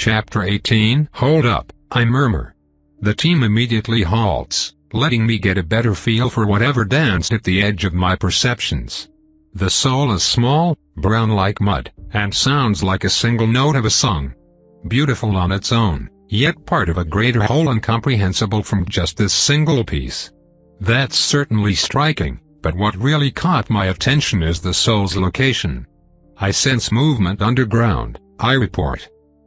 Chapter 18. Hold up, I murmur. The team immediately halts, letting me get a better feel for whatever danced at the edge of my perceptions. The soul is small, brown like mud, and sounds like a single note of a song. Beautiful on its own, yet part of a greater whole incomprehensible from just this single piece. That's certainly striking, but what really caught my attention is the soul's location. I sense movement underground, I report.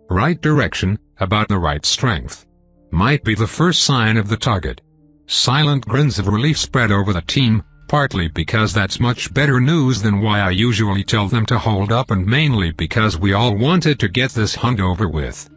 Right direction, about the right strength. Might be the first sign of the target. Silent grins of relief spread over the team, partly because that's much better news than why I usually tell them to hold up, and mainly because we all wanted to get this hunt over with.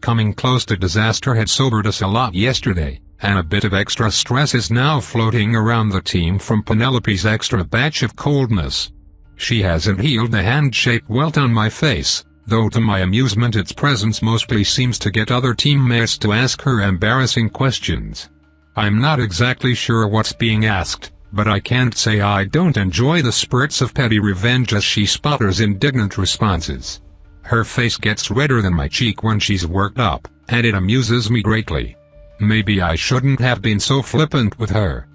Coming close to disaster had sobered us a lot yesterday, and a bit of extra stress is now floating around the team from Penelope's extra batch of coldness. She hasn't healed the hand-shaped welt on my face, though to my amusement its presence mostly seems to get other teammates to ask her embarrassing questions. I'm not exactly sure what's being asked, but I can't say I don't enjoy the spurts of petty revenge as she sputters indignant responses. Her face gets redder than my cheek when she's worked up, and it amuses me greatly. Maybe I shouldn't have been so flippant with her.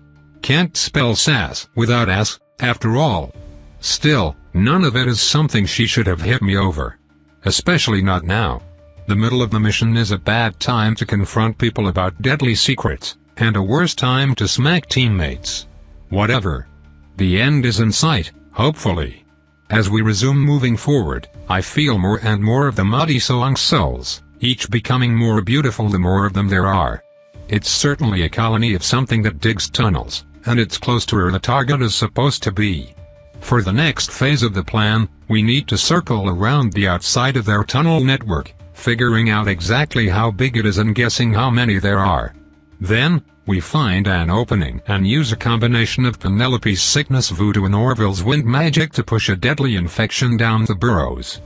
Can't spell sass without ass, after all. Still, none of it is something she should have hit me over. Especially not now. The middle of the mission is a bad time to confront people about deadly secrets, and a worse time to smack teammates. Whatever. The end is in sight, hopefully. As we resume moving forward, I feel more and more of the muddy song souls, each becoming more beautiful the more of them there are. It's certainly a colony of something that digs tunnels, and it's close to where the target is supposed to be. For the next phase of the plan, we need to circle around the outside of their tunnel network, figuring out exactly how big it is and guessing how many there are. Then, we find an opening and use a combination of Penelope's sickness voodoo and Orville's wind magic to push a deadly infection down the burrows.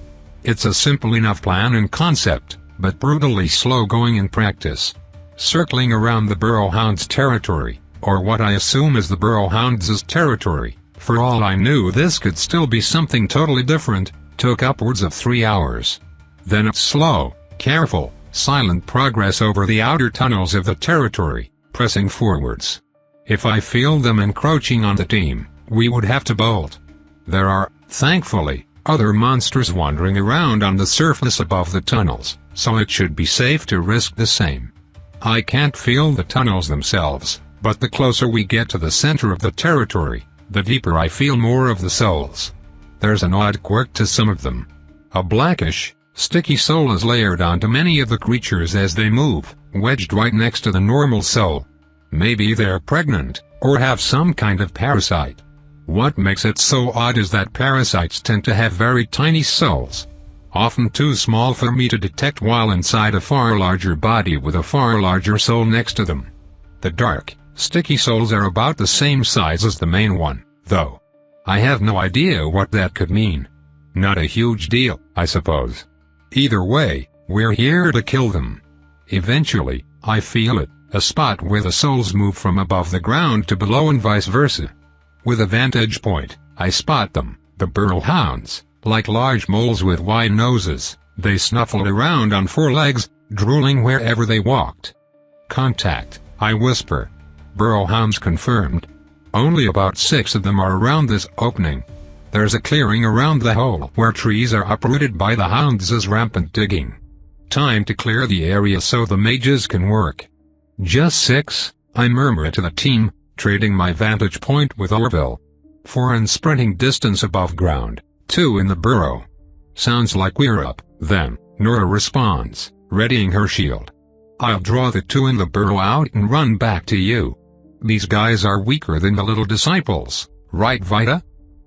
It's a simple enough plan in concept, but brutally slow going in practice. Circling around the burrow hound's territory, or what I assume is the burrow hound's territory, for all I knew this could still be something totally different, took upwards of 3 hours. Then it's slow, careful, silent progress over the outer tunnels of the territory, pressing forwards. If I feel them encroaching on the team, we would have to bolt. There are, thankfully, other monsters wandering around on the surface above the tunnels, so it should be safe to risk the same. I can't feel the tunnels themselves, but the closer we get to the center of the territory, the deeper I feel more of the souls. There's an odd quirk to some of them. A blackish, sticky soul is layered onto many of the creatures as they move, wedged right next to the normal soul. Maybe they're pregnant, or have some kind of parasite. What makes it so odd is that parasites tend to have very tiny souls. Often too small for me to detect while inside a far larger body with a far larger soul next to them. The dark, sticky souls are about the same size as the main one, though. I have no idea what that could mean. Not a huge deal, I suppose. Either way, we're here to kill them. Eventually, I feel it, a spot where the souls move from above the ground to below and vice versa. With a vantage point, I spot them, the burrow hounds, like large moles with wide noses. They snuffled around on 4 legs, drooling wherever they walked. Contact, I whisper. Burrow hounds confirmed. Only about 6 of them are around this opening. There's a clearing around the hole where trees are uprooted by the hounds' rampant digging. Time to clear the area so the mages can work. Just 6, I murmur to the team, trading my vantage point with Orville. 4 in sprinting distance above ground, 2 in the burrow. Sounds like we're up, then, Nora responds, readying her shield. I'll draw the 2 in the burrow out and run back to you. These guys are weaker than the little disciples, right Vita?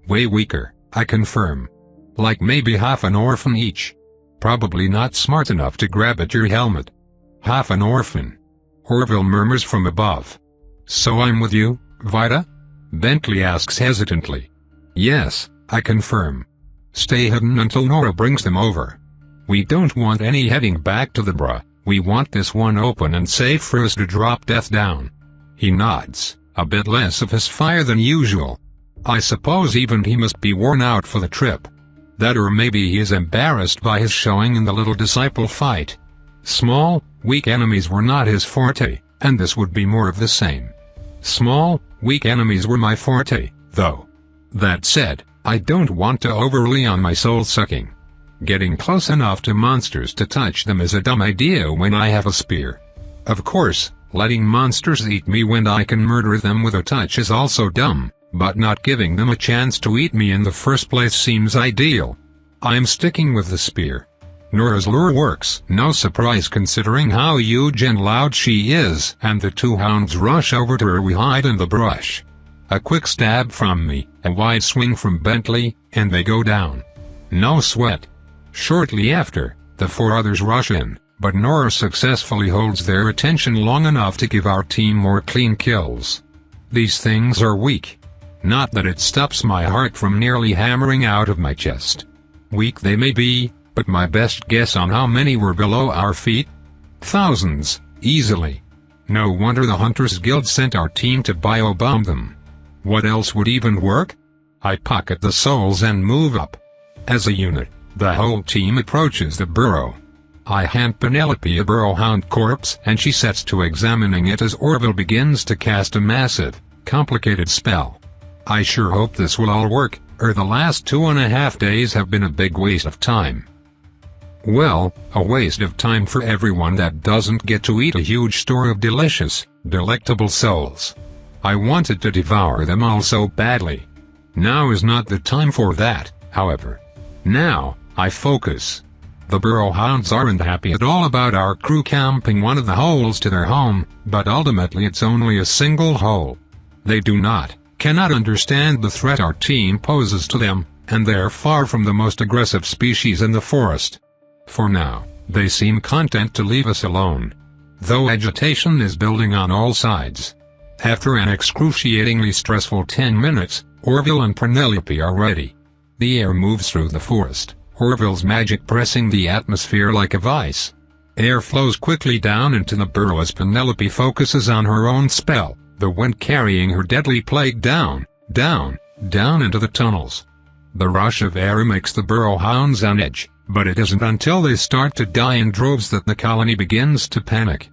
Way weaker, I confirm. Like maybe half an orphan each. Probably not smart enough to grab at your helmet. Half an orphan. Orville murmurs from above. So I'm with you, Vita? Bentley asks hesitantly. Yes, I confirm. Stay hidden until Nora brings them over. We don't want any heading back to the bra, we want this one open and safe for us to drop death down. He nods, a bit less of his fire than usual. I suppose even he must be worn out for the trip. That or maybe he is embarrassed by his showing in the little disciple fight. Small, weak enemies were not his forte, and this would be more of the same. Small, weak enemies were my forte, though. That said, I don't want to overly on my soul-sucking. Getting close enough to monsters to touch them is a dumb idea when I have a spear. Of course, letting monsters eat me when I can murder them with a touch is also dumb, but not giving them a chance to eat me in the first place seems ideal. I'm sticking with the spear. Nora's lure works, no surprise considering how huge and loud she is, and the two hounds rush over to her. We hide in the brush. A quick stab from me, a wide swing from Bentley, and they go down. No sweat. Shortly after, the four others rush in, but Nora successfully holds their attention long enough to give our team more clean kills. These things are weak. Not that it stops my heart from nearly hammering out of my chest. Weak they may be, but my best guess on how many were below our feet? Thousands, easily. No wonder the Hunters Guild sent our team to biobomb them. What else would even work? I pocket the souls and move up. As a unit, the whole team approaches the burrow. I hand Penelope a burrow hound corpse and she sets to examining it as Orville begins to cast a massive, complicated spell. I sure hope this will all work, or the last 2.5 days have been a big waste of time. Well, a waste of time for everyone that doesn't get to eat a huge store of delicious, delectable souls. I wanted to devour them all so badly. Now is not the time for that, however. Now, I focus. The burrow hounds aren't happy at all about our crew camping one of the holes to their home, but ultimately it's only a single hole. They cannot understand the threat our team poses to them, and they're far from the most aggressive species in the forest. For now, they seem content to leave us alone. Though agitation is building on all sides. After an excruciatingly stressful 10 minutes, Orville and Penelope are ready. The air moves through the forest, Orville's magic pressing the atmosphere like a vice. Air flows quickly down into the burrow as Penelope focuses on her own spell, the wind carrying her deadly plague down into the tunnels. The rush of air makes the burrow hounds on edge, but it isn't until they start to die in droves that the colony begins to panic.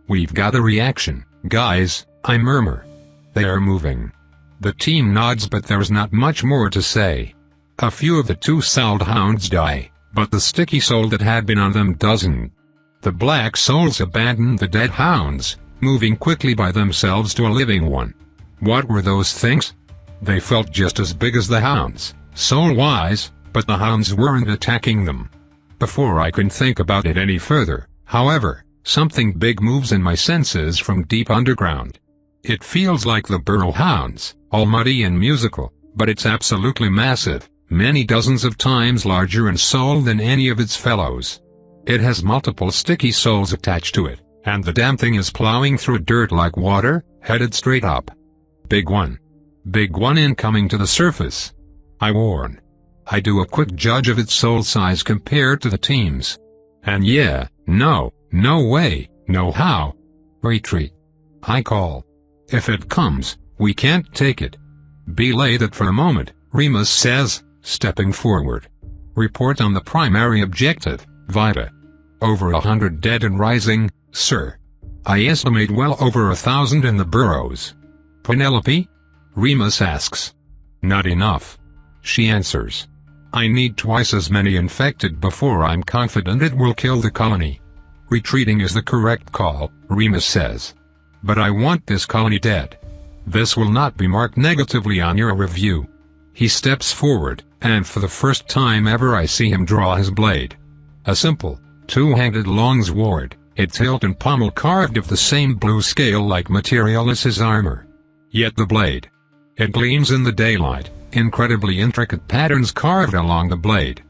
We've got a reaction, guys, I murmur. They are moving. The team nods, but there's not much more to say. A few of the two-souled hounds die, but the sticky soul that had been on them doesn't. The black souls abandon the dead hounds, moving quickly by themselves to a living one. What were those things? They felt just as big as the hounds, soul-wise, but the hounds weren't attacking them. Before I can think about it any further, however, something big moves in my senses from deep underground. It feels like the burrow hounds, all muddy and musical, but it's absolutely massive, many dozens of times larger in soul than any of its fellows. It has multiple sticky souls attached to it, and the damn thing is plowing through dirt like water, headed straight up. Big one. Big one incoming to the surface. I warn. I do a quick judge of its soul size compared to the team's. And yeah, no way, no how. Retreat. I call. If it comes, we can't take it. Belay that for a moment, Remus says, stepping forward. Report on the primary objective, Vita. Over 100 dead and rising, sir. I estimate well over 1,000 in the burrows. Penelope? Remus asks. Not enough. She answers. I need twice as many infected before I'm confident it will kill the colony. Retreating is the correct call, Remus says. But I want this colony dead. This will not be marked negatively on your review. He steps forward, and for the first time ever I see him draw his blade. A simple, two-handed longsword, its hilt and pommel carved of the same blue scale-like material as his armor. Yet the blade. It gleams in the daylight, incredibly intricate patterns carved along the blade.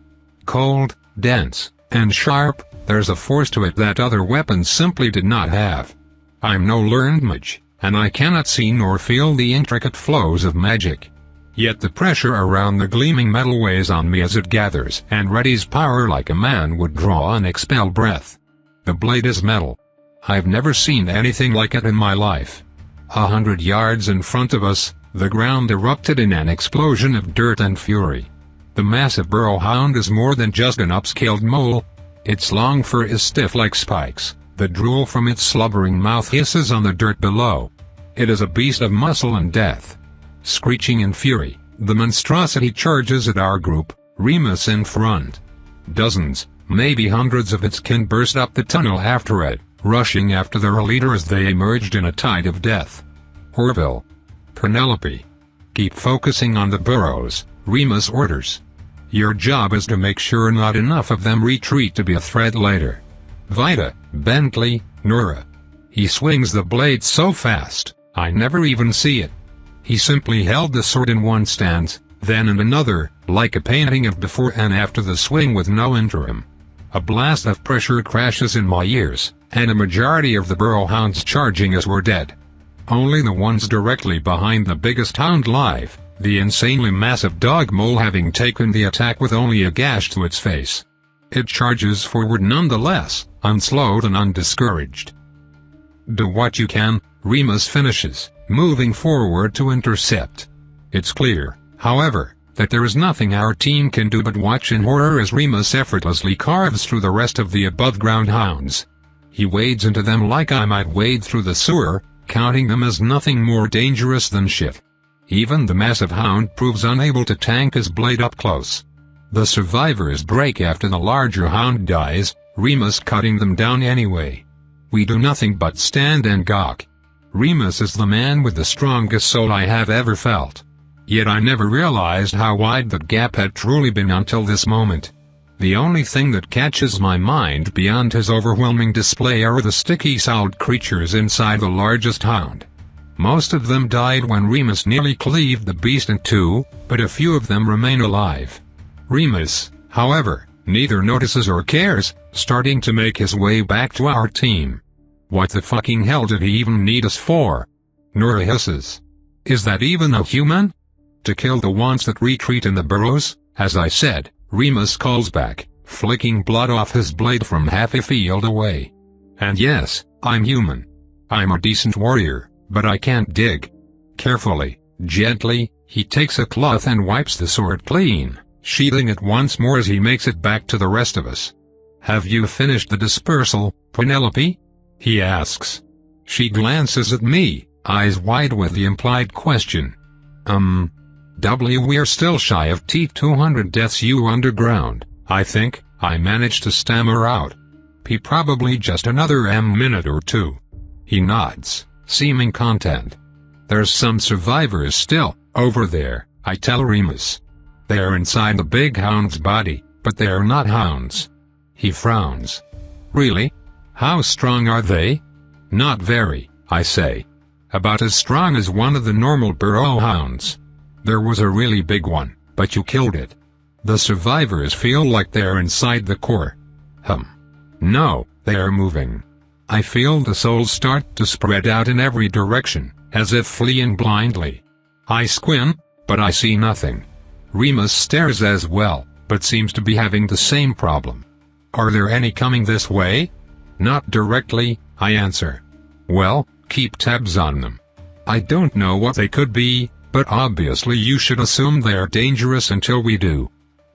Cold, dense, and sharp, there's a force to it that other weapons simply did not have. I'm no learned mage, and I cannot see nor feel the intricate flows of magic. Yet the pressure around the gleaming metal weighs on me as it gathers and readies power like a man would draw and expel breath. The blade is metal. I've never seen anything like it in my life. 100 yards in front of us, the ground erupted in an explosion of dirt and fury. The massive burrow hound is more than just an upscaled mole. Its long fur is stiff like spikes, the drool from its slubbering mouth hisses on the dirt below. It is a beast of muscle and death. Screeching in fury, the monstrosity charges at our group, Remus in front. Dozens, maybe hundreds of its kin burst up the tunnel after it, rushing after their leader as they emerged in a tide of death. Orville. Penelope. Keep focusing on the burrows, Remus orders. Your job is to make sure not enough of them retreat to be a threat later. Vida, Bentley, Nora. He swings the blade so fast, I never even see it. He simply held the sword in one stance, then in another, like a painting of before and after the swing with no interim. A blast of pressure crashes in my ears, and a majority of the burrow hounds charging us were dead. Only the ones directly behind the biggest hound live, the insanely massive dog mole having taken the attack with only a gash to its face. It charges forward nonetheless, unslowed and undiscouraged. Do what you can, Remus finishes, moving forward to intercept. It's clear, however, that there is nothing our team can do but watch in horror as Remus effortlessly carves through the rest of the above-ground hounds. He wades into them like I might wade through the sewer, counting them as nothing more dangerous than shit. Even the massive hound proves unable to tank his blade up close. The survivors break after the larger hound dies, Remus cutting them down anyway. We do nothing but stand and gawk. Remus is the man with the strongest soul I have ever felt. Yet I never realized how wide the gap had truly been until this moment. The only thing that catches my mind beyond his overwhelming display are the sticky-souled creatures inside the largest hound. Most of them died when Remus nearly cleaved the beast in two, but a few of them remain alive. Remus, however, neither notices or cares, starting to make his way back to our team. What the fucking hell did he even need us for? Nora hisses. Is that even a human? To kill the ones that retreat in the burrows, as I said, Remus calls back, flicking blood off his blade from half a field away. And yes, I'm human. I'm a decent warrior, but I can't dig. Carefully, gently, he takes a cloth and wipes the sword clean, sheathing it once more as he makes it back to the rest of us. Have you finished the dispersal, Penelope? He asks. She glances at me, eyes wide with the implied question. We're still shy of T200 deaths underground, I think, I managed to stammer out. Probably just another minute or two. He nods, seeming content. There's some survivors still, over there, I tell Remus. They're inside the big hound's body, but they're not hounds. He frowns. Really? How strong are they? Not very, I say. About as strong as one of the normal burrow hounds. There was a really big one, but you killed it. The survivors feel like they're inside the core. No, they are moving. I feel the souls start to spread out in every direction, as if fleeing blindly. I squint, but I see nothing. Remus stares as well, but seems to be having the same problem. Are there any coming this way? Not directly, I answer. Well, keep tabs on them. I don't know what they could be, but obviously you should assume they're dangerous until we do.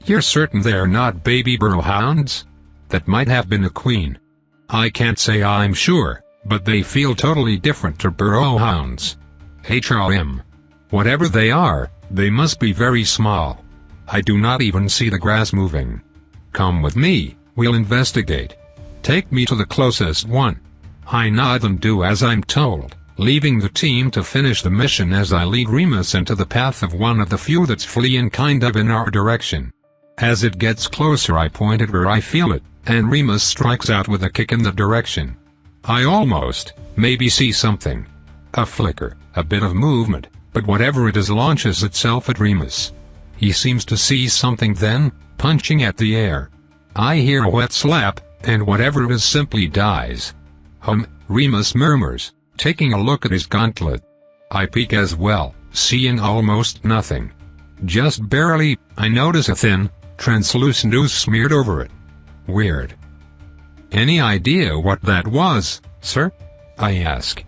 You're certain they're not baby burrow hounds? That might have been a queen. I can't say I'm sure, but they feel totally different to burrow hounds. Whatever they are, they must be very small. I do not even see the grass moving. Come with me, we'll investigate. Take me to the closest one. I nod and do as I'm told, leaving the team to finish the mission as I lead Remus into the path of one of the few that's fleeing kind of in our direction. As it gets closer I point at where I feel it, and Remus strikes out with a kick in the direction. I almost, maybe see something. A flicker, a bit of movement, but whatever it is launches itself at Remus. He seems to see something then, punching at the air. I hear a wet slap, and whatever it is simply dies. Remus murmurs, taking a look at his gauntlet. I peek as well, seeing almost nothing. Just barely, I notice a thin, translucent ooze smeared over it. Weird. Any idea what that was, sir? I ask.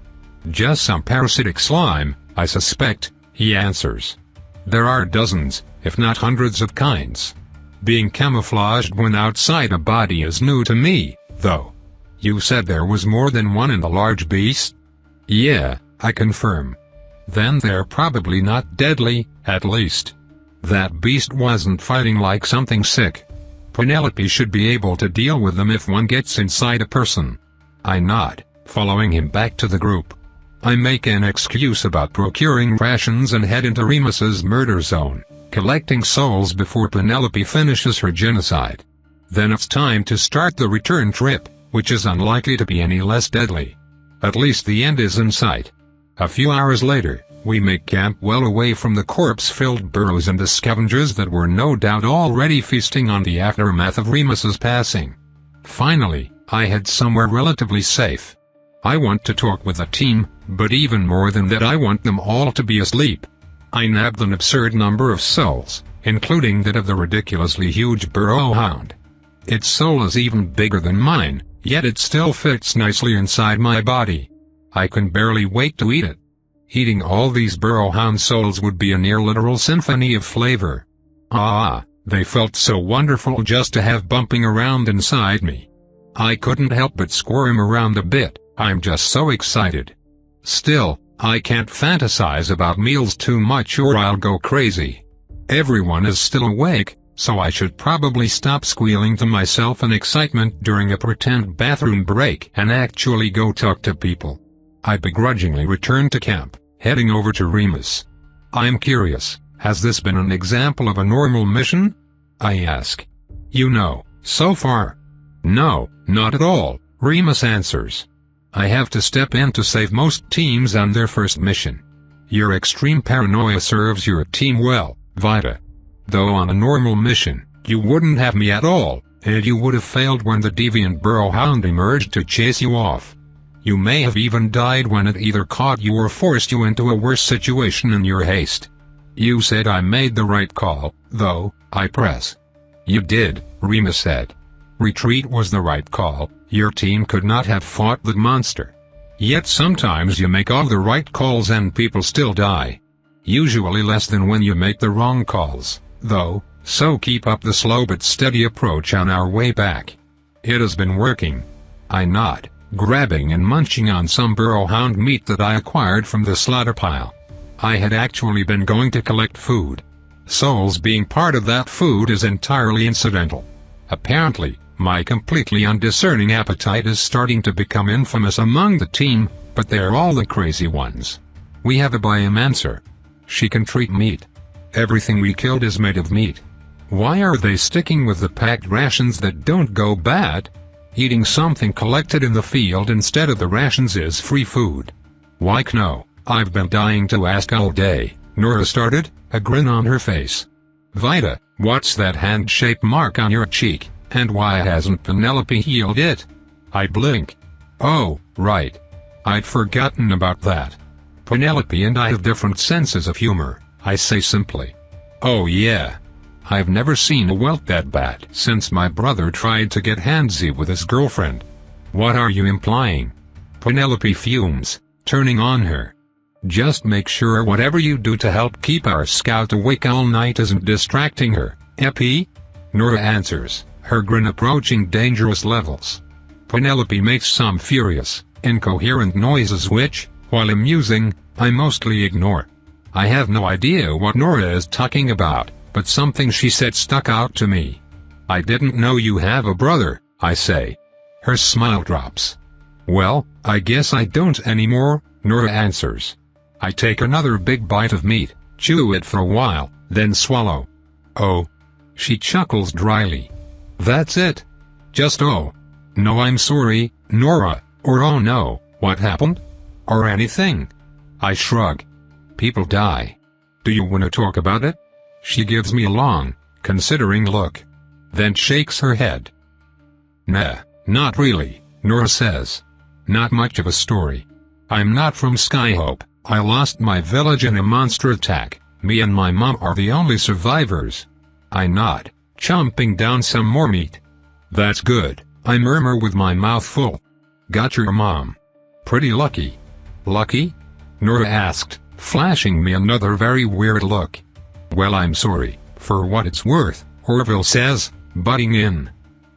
Just some parasitic slime, I suspect, he answers. There are dozens, if not hundreds of kinds. Being camouflaged when outside a body is new to me, though. You said there was more than one in the large beast? Yeah, I confirm. Then they're probably not deadly, at least. That beast wasn't fighting like something sick. Penelope should be able to deal with them if one gets inside a person. I nod, following him back to the group. I make an excuse about procuring rations and head into Remus's murder zone, collecting souls before Penelope finishes her genocide. Then it's time to start the return trip, which is unlikely to be any less deadly. At least the end is in sight. A few hours later, we make camp well away from the corpse-filled burrows and the scavengers that were no doubt already feasting on the aftermath of Remus's passing. Finally, I head somewhere relatively safe. I want to talk with the team, but even more than that I want them all to be asleep. I nabbed an absurd number of souls, including that of the ridiculously huge burrow hound. Its soul is even bigger than mine, yet it still fits nicely inside my body. I can barely wait to eat it. Eating all these burrow hound souls would be a near-literal symphony of flavor. They felt so wonderful just to have bumping around inside me. I couldn't help but squirm around a bit, I'm just so excited. Still, I can't fantasize about meals too much or I'll go crazy. Everyone is still awake, so I should probably stop squealing to myself in excitement during a pretend bathroom break and actually go talk to people. I begrudgingly return to camp, heading over to Remus. I'm curious, has this been an example of a normal mission? I ask. So far. No, not at all, Remus answers. I have to step in to save most teams on their first mission. Your extreme paranoia serves your team well, Vita. Though on a normal mission, you wouldn't have me at all, and you would have failed when the deviant burrow hound emerged to chase you off. You may have even died when it either caught you or forced you into a worse situation in your haste. You said I made the right call, though, I press. You did, Remus said. Retreat was the right call, your team could not have fought that monster. Yet sometimes you make all the right calls and people still die. Usually less than when you make the wrong calls, though, so keep up the slow but steady approach on our way back. It has been working. I nod, grabbing and munching on some burrow hound meat that I acquired from the slaughter pile. I had actually been going to collect food. Souls being part of that food is entirely incidental. Apparently, my completely undiscerning appetite is starting to become infamous among the team, but they're all the crazy ones. We have a biomancer. She can treat meat. Everything we killed is made of meat. Why are they sticking with the packed rations that don't go bad? Eating something collected in the field instead of the rations is free food. Why no? I've been dying to ask all day, Nora started, a grin on her face. Vita, what's that hand-shaped mark on your cheek? And why hasn't Penelope healed it? I blink. Oh, right. I'd forgotten about that. Penelope and I have different senses of humor, I say simply. Oh yeah. I've never seen a welt that bad since my brother tried to get handsy with his girlfriend. What are you implying? Penelope fumes, turning on her. Just make sure whatever you do to help keep our scout awake all night isn't distracting her, Epi? Nora answers, her grin approaching dangerous levels. Penelope makes some furious, incoherent noises which, while amusing, I mostly ignore. I have no idea what Nora is talking about, but something she said stuck out to me. I didn't know you have a brother, I say. Her smile drops. Well, I guess I don't anymore, Nora answers. I take another big bite of meat, chew it for a while, then swallow. Oh. She chuckles dryly. That's it? Just oh. No, I'm sorry, Nora, or oh no, what happened? Or anything. I shrug. People die. Do you want to talk about it? She gives me a long, considering look. Then shakes her head. Nah, not really, Nora says. Not much of a story. I'm not from Skyhope, I lost my village in a monster attack, me and my mom are the only survivors. I nod, chomping down some more meat. That's good, I murmur with my mouth full. Got your mom. Pretty lucky. Lucky? Nora asked, flashing me another very weird look. Well, I'm sorry, for what it's worth, Orville says, butting in.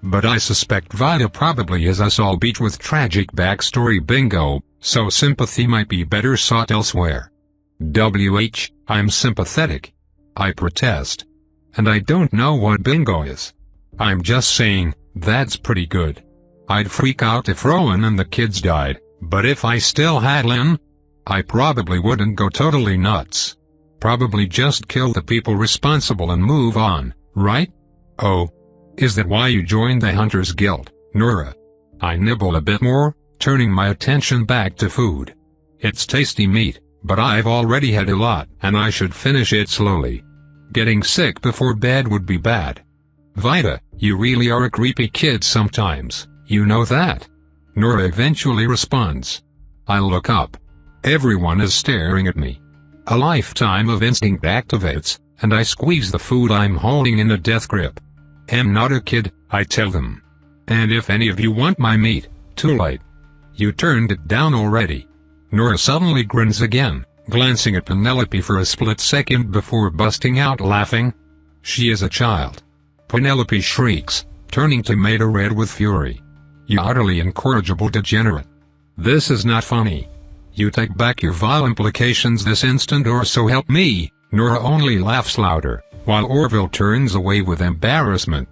But I suspect Vida probably is us all beat with tragic backstory bingo, so sympathy might be better sought elsewhere. I'm sympathetic. I protest. And I don't know what bingo is. I'm just saying, that's pretty good. I'd freak out if Rowan and the kids died, but if I still had Lynn, I probably wouldn't go totally nuts. Probably just kill the people responsible and move on, right? Oh. Is that why you joined the Hunters Guild, Nora? I nibble a bit more, turning my attention back to food. It's tasty meat, but I've already had a lot, and I should finish it slowly. Getting sick before bed would be bad. Vida, you really are a creepy kid sometimes, you know that? Nora eventually responds. I look up. Everyone is staring at me. A lifetime of instinct activates, and I squeeze the food I'm holding in a death grip. I'm not a kid, I tell them. And if any of you want my meat, too late. You turned it down already. Nora suddenly grins again, glancing at Penelope for a split second before busting out laughing. She is a child. Penelope shrieks, turning tomato red with fury. You utterly incorrigible degenerate. This is not funny. You take back your vile implications this instant or so help me. Nora only laughs louder, while Orville turns away with embarrassment.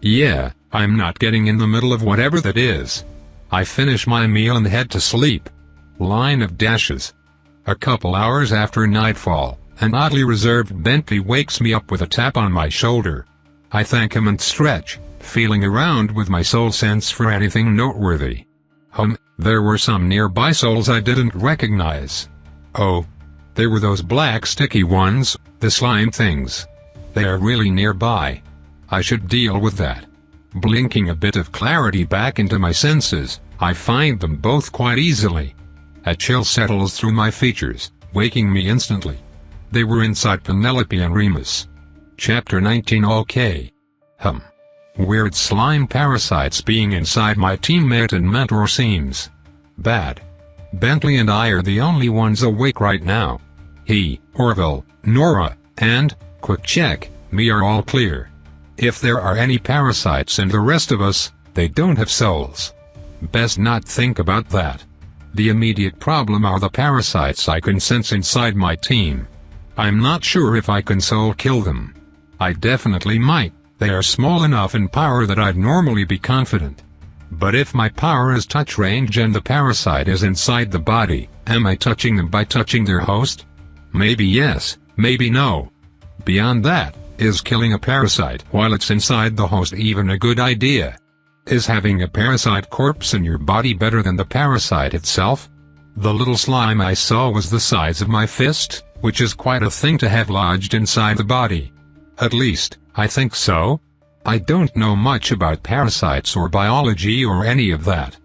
Yeah, I'm not getting in the middle of whatever that is. I finish my meal and head to sleep. Line of dashes. A couple hours after nightfall, an oddly reserved Bentley wakes me up with a tap on my shoulder. I thank him and stretch, feeling around with my soul sense for anything noteworthy. There were some nearby souls I didn't recognize. Oh. They were those black sticky ones, the slime things. They are really nearby. I should deal with that. Blinking a bit of clarity back into my senses, I find them both quite easily. A chill settles through my features, waking me instantly. They were inside Penelope and Remus. Chapter 19. Okay. Weird slime parasites being inside my teammate and mentor seems bad. Bentley and I are the only ones awake right now. He, Orville, Nora, and, quick check, me are all clear. If there are any parasites in the rest of us, they don't have souls. Best not think about that. The immediate problem are the parasites I can sense inside my team. I'm not sure if I can soul kill them. I definitely might, they are small enough in power that I'd normally be confident. But if my power is touch range and the parasite is inside the body, am I touching them by touching their host? Maybe yes, maybe no. Beyond that, is killing a parasite while it's inside the host even a good idea? Is having a parasite corpse in your body better than the parasite itself? The little slime I saw was the size of my fist, which is quite a thing to have lodged inside the body. At least, I think so. I don't know much about parasites or biology or any of that.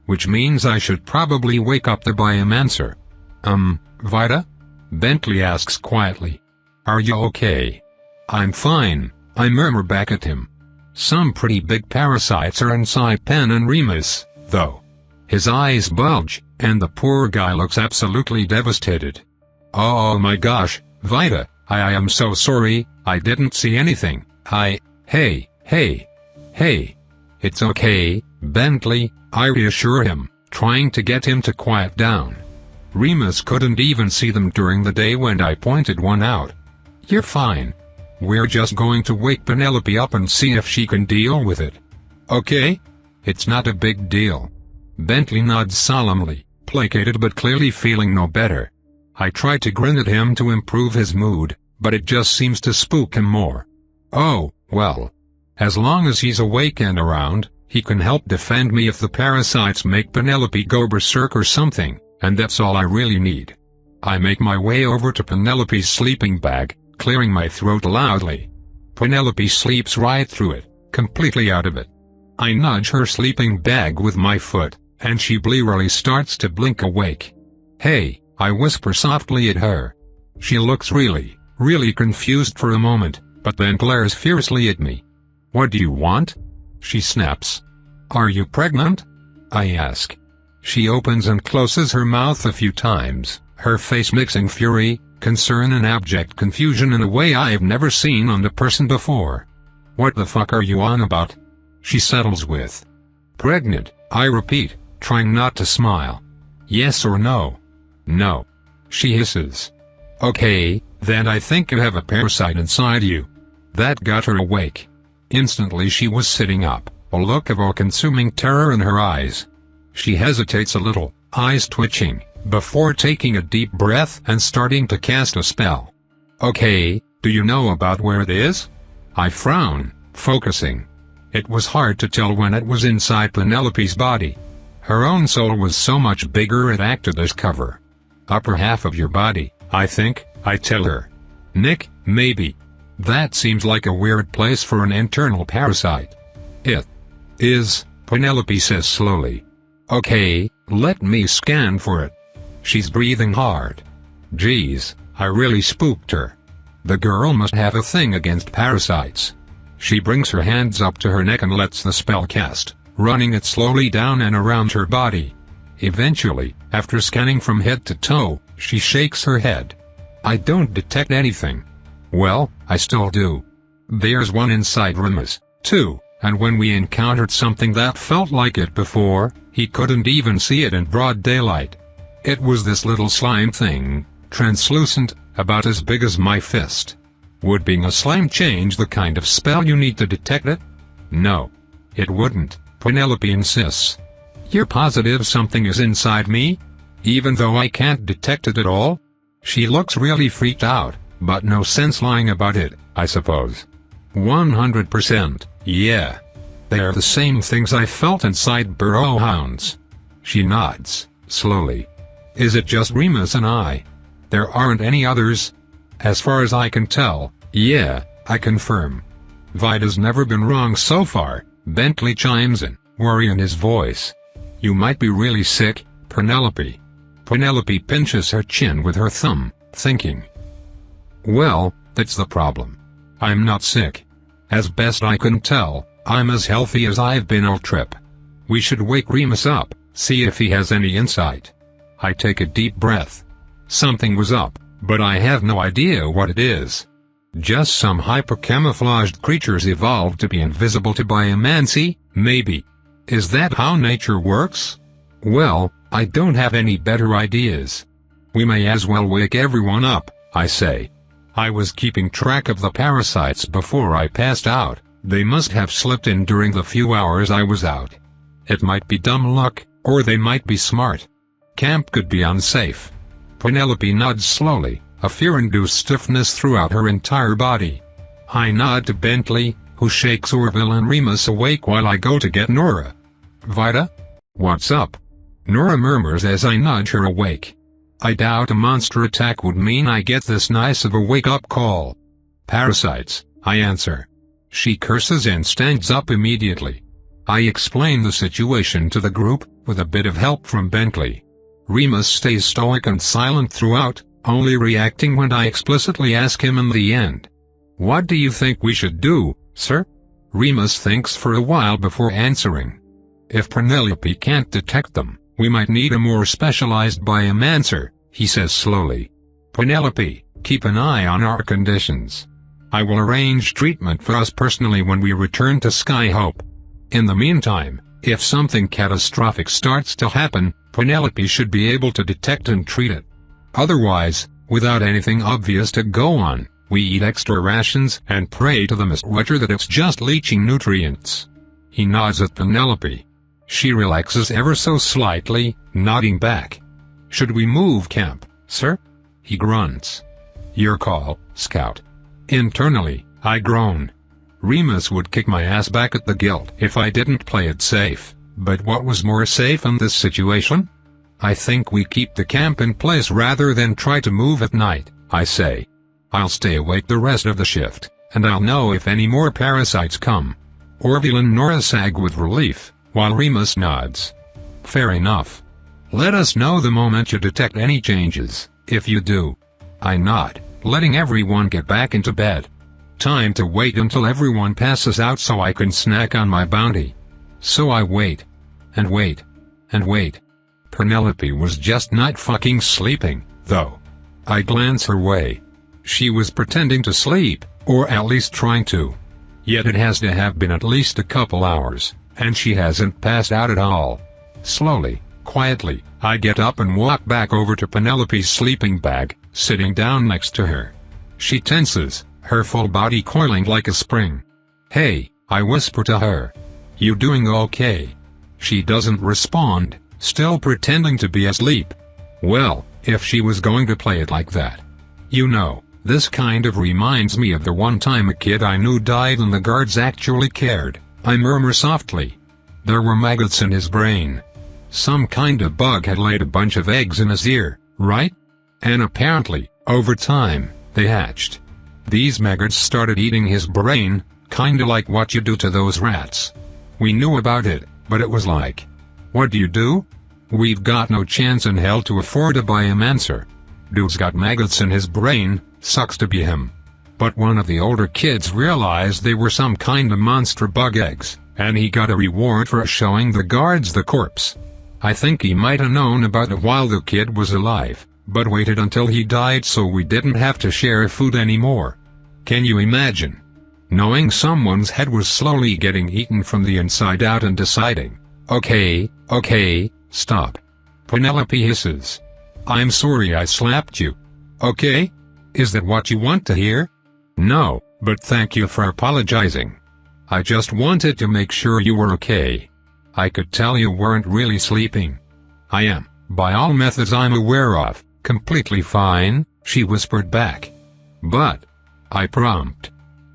Which means I should probably wake up the biomancer. Vida? Bentley asks quietly. Are you okay? I'm fine, I murmur back at him. Some pretty big parasites are inside Pen and Remus, though. His eyes bulge, and the poor guy looks absolutely devastated. Oh my gosh, Vida, I am so sorry, I didn't see anything, Hey. It's okay, Bentley, I reassure him, trying to get him to quiet down. Remus couldn't even see them during the day when I pointed one out. You're fine. We're just going to wake Penelope up and see if she can deal with it. Okay? It's not a big deal. Bentley nods solemnly, placated but clearly feeling no better. I try to grin at him to improve his mood, but it just seems to spook him more. Oh, well. As long as he's awake and around, he can help defend me if the parasites make Penelope go berserk or something, and that's all I really need. I make my way over to Penelope's sleeping bag, clearing my throat loudly. Penelope sleeps right through it, completely out of it. I nudge her sleeping bag with my foot, and she blearily starts to blink awake. Hey, I whisper softly at her. She looks really confused for a moment, but then glares fiercely at me. What do you want? She snaps. Are you pregnant? I ask. She opens and closes her mouth a few times, her face mixing fury, concern and abject confusion in a way I've never seen on a person before. What the fuck are you on about? She settles with. Pregnant, I repeat, trying not to smile. Yes or no? No. She hisses. Okay, then I think you have a parasite inside you. That got her awake. Instantly she was sitting up, a look of all-consuming terror in her eyes. She hesitates a little, eyes twitching, before taking a deep breath and starting to cast a spell. Okay, do you know about where it is? I frown, focusing. It was hard to tell when it was inside Penelope's body. Her own soul was so much bigger it acted as cover. Upper half of your body, I think, I tell her. Nick, maybe. That seems like a weird place for an internal parasite. It is, Penelope says slowly. Okay, let me scan for it. She's breathing hard. Geez, I really spooked her. The girl must have a thing against parasites. She brings her hands up to her neck and lets the spell cast, running it slowly down and around her body. Eventually, after scanning from head to toe, she shakes her head. I don't detect anything. Well, I still do. There's one inside Remus, too, and when we encountered something that felt like it before, he couldn't even see it in broad daylight. It was this little slime thing, translucent, about as big as my fist. Would being a slime change the kind of spell you need to detect it? No. It wouldn't, Penelope insists. You're positive something is inside me? Even though I can't detect it at all? She looks really freaked out, but no sense lying about it, I suppose. 100%, yeah. They are the same things I felt inside burrow hounds. She nods, slowly. Is it just Remus and I? There aren't any others? As far as I can tell, yeah, I confirm. Vida's never been wrong so far, Bentley chimes in, worry in his voice. You might be really sick, Penelope. Penelope pinches her chin with her thumb, thinking. Well, that's the problem. I'm not sick. As best I can tell, I'm as healthy as I've been all trip. We should wake Remus up, see if he has any insight. I take a deep breath. Something was up, but I have no idea what it is. Just some hyper-camouflaged creatures evolved to be invisible to biomancy, maybe. Is that how nature works? Well, I don't have any better ideas. We may as well wake everyone up, I say. I was keeping track of the parasites before I passed out. They must have slipped in during the few hours I was out. It might be dumb luck, or they might be smart. Camp could be unsafe. Penelope nods slowly, a fear-induced stiffness throughout her entire body. I nod to Bentley, who shakes Orville and Remus awake while I go to get Nora. Vida? What's up? Nora murmurs as I nudge her awake. I doubt a monster attack would mean I get this nice of a wake-up call. Parasites, I answer. She curses and stands up immediately. I explain the situation to the group, with a bit of help from Bentley. Remus stays stoic and silent throughout, only reacting when I explicitly ask him in the end. What do you think we should do, sir? Remus thinks for a while before answering. If Penelope can't detect them, we might need a more specialized biomancer, he says slowly. Penelope, keep an eye on our conditions. I will arrange treatment for us personally when we return to Skyhope. In the meantime, if something catastrophic starts to happen, Penelope should be able to detect and treat it. Otherwise, without anything obvious to go on, we eat extra rations and pray to the Mistweather that it's just leaching nutrients. He nods at Penelope. She relaxes ever so slightly, nodding back. Should we move camp, sir? He grunts. Your call, Scout. Internally, I groan. Remus would kick my ass back at the guild if I didn't play it safe, but what was more safe in this situation? I think we keep the camp in place rather than try to move at night, I say. I'll stay awake the rest of the shift, and I'll know if any more parasites come. Orville and Nora sag with relief, while Remus nods. Fair enough. Let us know the moment you detect any changes, if you do. I nod, letting everyone get back into bed. Time to wait until everyone passes out so I can snack on my bounty. So I wait. And wait. And wait. Penelope was just not fucking sleeping, though. I glance her way. She was pretending to sleep, or at least trying to. Yet it has to have been at least a couple hours, and she hasn't passed out at all. Slowly, quietly, I get up and walk back over to Penelope's sleeping bag, sitting down next to her. She tenses, her full body coiling like a spring. "Hey," I whisper to her. "You doing okay?" She doesn't respond, still pretending to be asleep. Well, if she was going to play it like that. You know, this kind of reminds me of the one time a kid I knew died and the guards actually cared, I murmur softly. There were maggots in his brain. Some kind of bug had laid a bunch of eggs in his ear, right? And apparently, over time, they hatched. These maggots started eating his brain, kinda like what you do to those rats. We knew about it, but it was like, what do you do? We've got no chance in hell to afford a buy him answer. Dude's got maggots in his brain, sucks to be him. But one of the older kids realized they were some kind of monster bug eggs, and he got a reward for showing the guards the corpse. I think he might have known about it while the kid was alive, but waited until he died so we didn't have to share food anymore. Can you imagine? Knowing someone's head was slowly getting eaten from the inside out and deciding, okay, stop. Penelope hisses. I'm sorry I slapped you. Okay? Is that what you want to hear? No, but thank you for apologizing. I just wanted to make sure you were okay. I could tell you weren't really sleeping. I am, by all methods I'm aware of, completely fine, she whispered back. But, I prompted.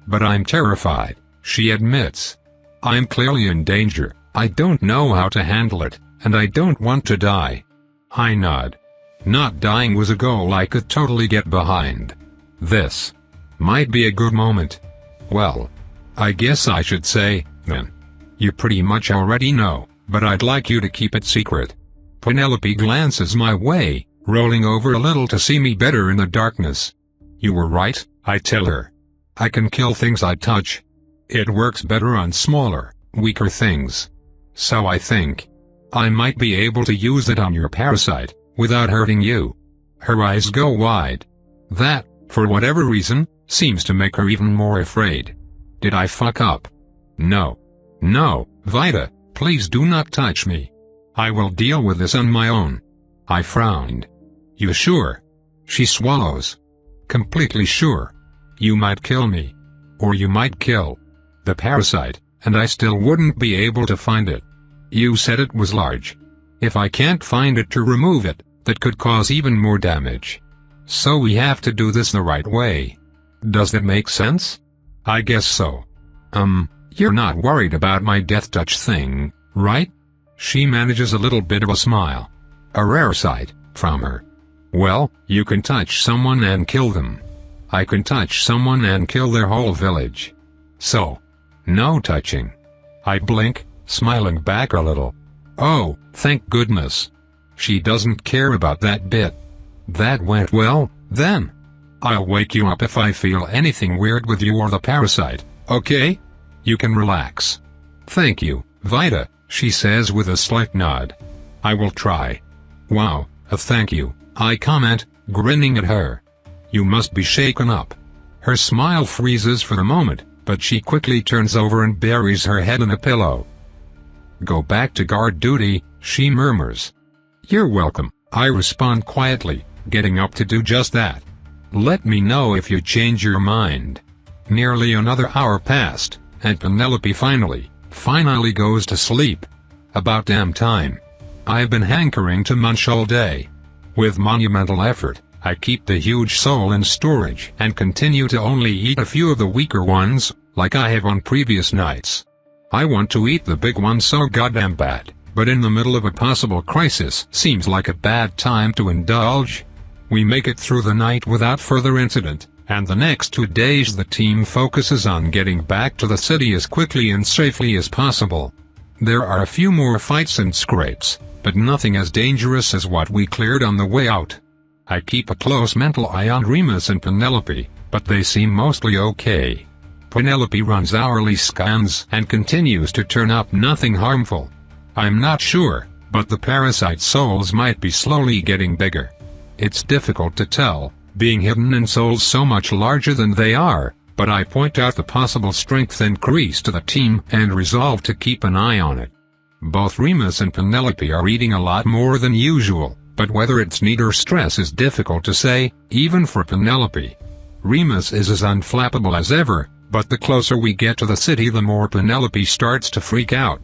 But I'm terrified, she admits. I'm clearly in danger, I don't know how to handle it, and I don't want to die. I nod. Not dying was a goal I could totally get behind. This might be a good moment. Well, I guess I should say, then. You pretty much already know, but I'd like you to keep it secret. Penelope glances my way, rolling over a little to see me better in the darkness. You were right, I tell her. I can kill things I touch. It works better on smaller, weaker things. So I think I might be able to use it on your parasite, without hurting you. Her eyes go wide. That, for whatever reason, seems to make her even more afraid. Did I fuck up? No. No, Vita, please do not touch me. I will deal with this on my own. I frowned. You sure? She swallows. Completely sure. You might kill me. Or you might kill the parasite, and I still wouldn't be able to find it. You said it was large. If I can't find it to remove it, that could cause even more damage. So we have to do this the right way. Does that make sense? I guess so. You're not worried about my death touch thing, right? She manages a little bit of a smile. A rare sight, from her. Well, you can touch someone and kill them. I can touch someone and kill their whole village. So, no touching. I blink, smiling back a little. Oh, thank goodness. She doesn't care about that bit. That went well, then. I'll wake you up if I feel anything weird with you or the parasite, okay? You can relax. Thank you, Vita, she says with a slight nod. I will try. Wow, a thank you, I comment, grinning at her. You must be shaken up. Her smile freezes for a moment, but she quickly turns over and buries her head in a pillow. Go back to guard duty, she murmurs. You're welcome, I respond quietly, getting up to do just that. Let me know if you change your mind. Nearly another hour passed, and Penelope finally goes to sleep. About damn time. I've been hankering to munch all day. With monumental effort, I keep the huge soul in storage and continue to only eat a few of the weaker ones, like I have on previous nights. I want to eat the big one so goddamn bad, but in the middle of a possible crisis seems like a bad time to indulge. We make it through the night without further incident, and the next 2 days the team focuses on getting back to the city as quickly and safely as possible. There are a few more fights and scrapes, but nothing as dangerous as what we cleared on the way out. I keep a close mental eye on Remus and Penelope, but they seem mostly okay. Penelope runs hourly scans and continues to turn up nothing harmful. I'm not sure, but the parasite souls might be slowly getting bigger. It's difficult to tell, being hidden in souls so much larger than they are, but I point out the possible strength increase to the team and resolve to keep an eye on it. Both Remus and Penelope are eating a lot more than usual, but whether it's need or stress is difficult to say, even for Penelope. Remus is as unflappable as ever, but the closer we get to the city the more Penelope starts to freak out.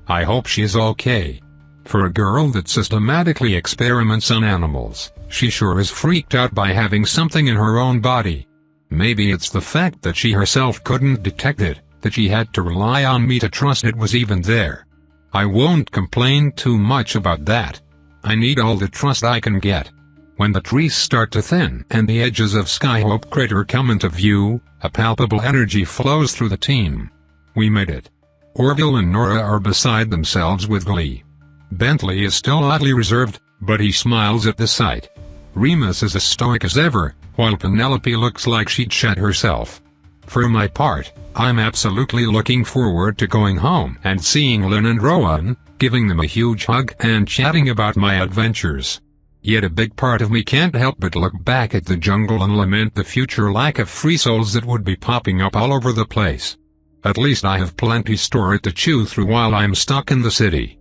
I hope she's okay. For a girl that systematically experiments on animals, she sure is freaked out by having something in her own body. Maybe it's the fact that she herself couldn't detect it, that she had to rely on me to trust it was even there. I won't complain too much about that. I need all the trust I can get. When the trees start to thin and the edges of Skyhope Crater come into view, a palpable energy flows through the team. We made it. Orville and Nora are beside themselves with glee. Bentley is still oddly reserved, but he smiles at the sight. Remus is as stoic as ever, while Penelope looks like she'd shed herself. For my part, I'm absolutely looking forward to going home and seeing Lynn and Rowan, giving them a huge hug and chatting about my adventures. Yet a big part of me can't help but look back at the jungle and lament the future lack of free souls that would be popping up all over the place. At least I have plenty story to chew through while I'm stuck in the city.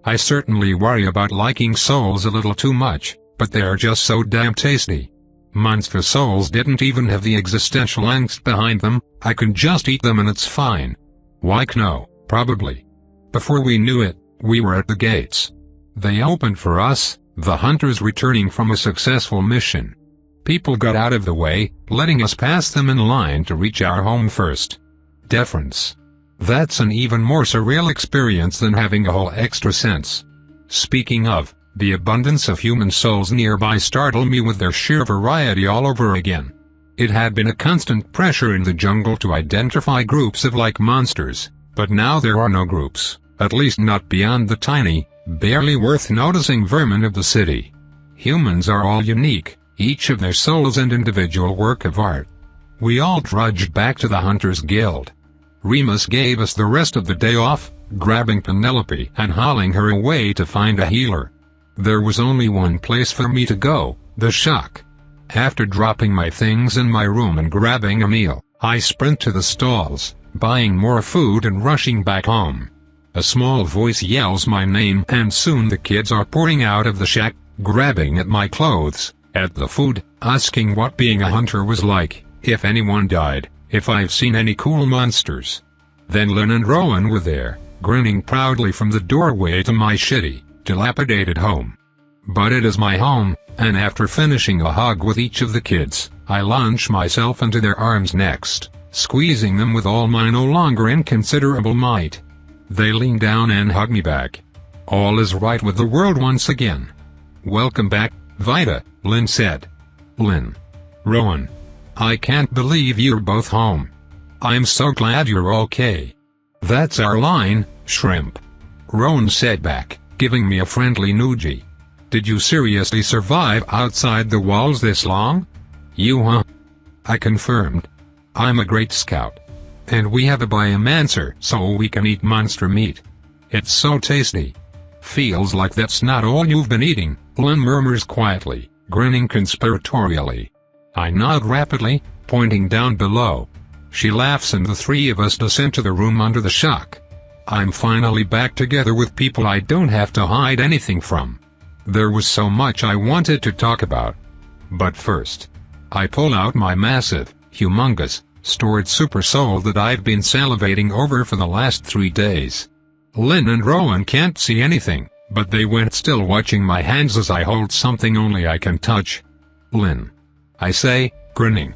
I certainly worry about liking souls a little too much, but they are just so damn tasty. Monster souls didn't even have the existential angst behind them. I can just eat them and it's fine. Why no, probably. Before we knew it, we were at the gates. They opened for us, the hunters returning from a successful mission. People got out of the way, letting us pass them in line to reach our home first. Deference. That's an even more surreal experience than having a whole extra sense. Speaking of, the abundance of human souls nearby startled me with their sheer variety all over again. It had been a constant pressure in the jungle to identify groups of like monsters, but now there are no groups, at least not beyond the tiny, barely worth noticing vermin of the city. Humans are all unique, each of their souls and individual work of art. We all trudged back to the Hunters Guild. Remus gave us the rest of the day off, grabbing Penelope and hauling her away to find a healer. There was only one place for me to go, the shack. After dropping my things in my room and grabbing a meal, I sprint to the stalls, buying more food and rushing back home. A small voice yells my name and soon the kids are pouring out of the shack, grabbing at my clothes, at the food, asking what being a hunter was like, if anyone died, if I've seen any cool monsters. Then Lynn and Rowan were there, grinning proudly from the doorway to my shitty, dilapidated home. But it is my home, and after finishing a hug with each of the kids, I launch myself into their arms next, squeezing them with all my no longer inconsiderable might. They lean down and hug me back. All is right with the world once again. Welcome back, Vita, Lynn said. Lynn. Rowan. I can't believe you're both home. I'm so glad you're okay. That's our line, shrimp. Rowan said back, giving me a friendly noogie. Did you seriously survive outside the walls this long? You huh? I confirmed. I'm a great scout. And we have a biomancer so we can eat monster meat. It's so tasty. Feels like that's not all you've been eating, Lynn murmurs quietly, grinning conspiratorially. I nod rapidly, pointing down below. She laughs and the three of us descend to the room under the shack. I'm finally back together with people I don't have to hide anything from. There was so much I wanted to talk about. But first, I pull out my massive, humongous, stored super soul that I've been salivating over for the last 3 days. Lynn and Rowan can't see anything, but they went still watching my hands as I hold something only I can touch. Lynn. I say, grinning.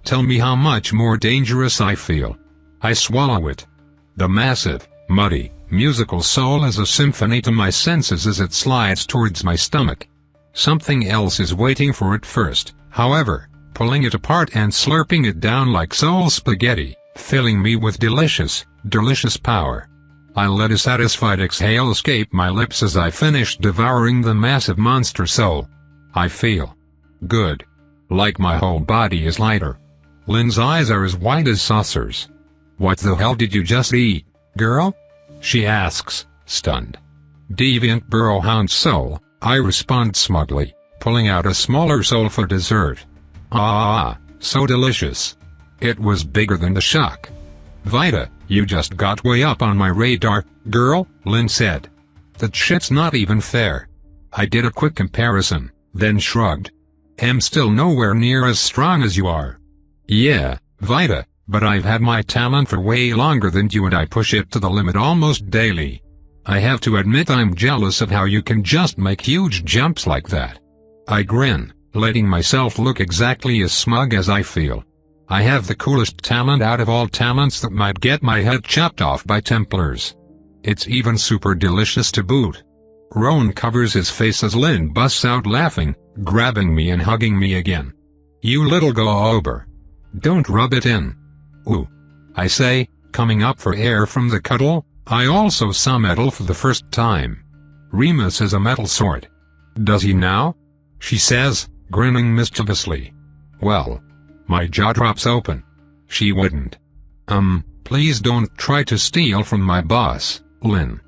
Tell me how much more dangerous I feel. I swallow it. The massive, muddy, musical soul is a symphony to my senses as it slides towards my stomach. Something else is waiting for it first, however, pulling it apart and slurping it down like soul spaghetti, filling me with delicious, delicious power. I let a satisfied exhale escape my lips as I finish devouring the massive monster soul. I feel good. Like my whole body is lighter. Lynn's eyes are as wide as saucers. What the hell did you just eat, girl? She asks, stunned. Deviant burrowhound soul, I respond smugly, pulling out a smaller soul for dessert. Ah, so delicious. It was bigger than the shock. "Vita, you just got way up on my radar, girl," Lynn said. "That shit's not even fair." I did a quick comparison, then shrugged. "I'm still nowhere near as strong as you are." "Yeah, Vita, but I've had my talent for way longer than you and I push it to the limit almost daily. I have to admit I'm jealous of how you can just make huge jumps like that." I grin, letting myself look exactly as smug as I feel. I have the coolest talent out of all talents that might get my head chopped off by Templars. It's even super delicious to boot. Roan covers his face as Lynn busts out laughing, grabbing me and hugging me again. "You little go-over. Don't rub it in." "Ooh," I say, coming up for air from the cuddle. I also saw metal for the first time. "Remus is a metal sword." "Does he now?" she says, grinning mischievously. Well, my jaw drops open. She wouldn't. Please don't try to steal from my boss, Lynn.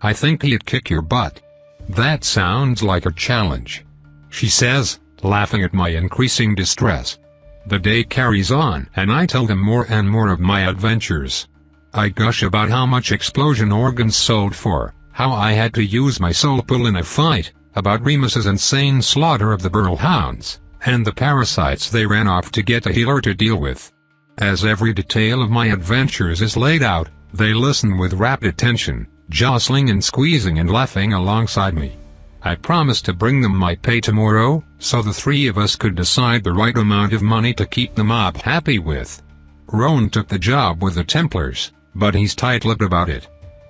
I think he'd kick your butt." "That sounds like a challenge," she says, laughing at my increasing distress. The day carries on and I tell them more and more of my adventures. I gush about how much explosion organs sold for, how I had to use my soul pool in a fight, about Remus's insane slaughter of the Burl Hounds, and the parasites they ran off to get a healer to deal with. As every detail of my adventures is laid out, they listen with rapt attention, jostling and squeezing and laughing alongside me. I promised to bring them my pay tomorrow, so the three of us could decide the right amount of money to keep the mob happy with. Roan took the job with the Templars, but he's tight-lipped about it.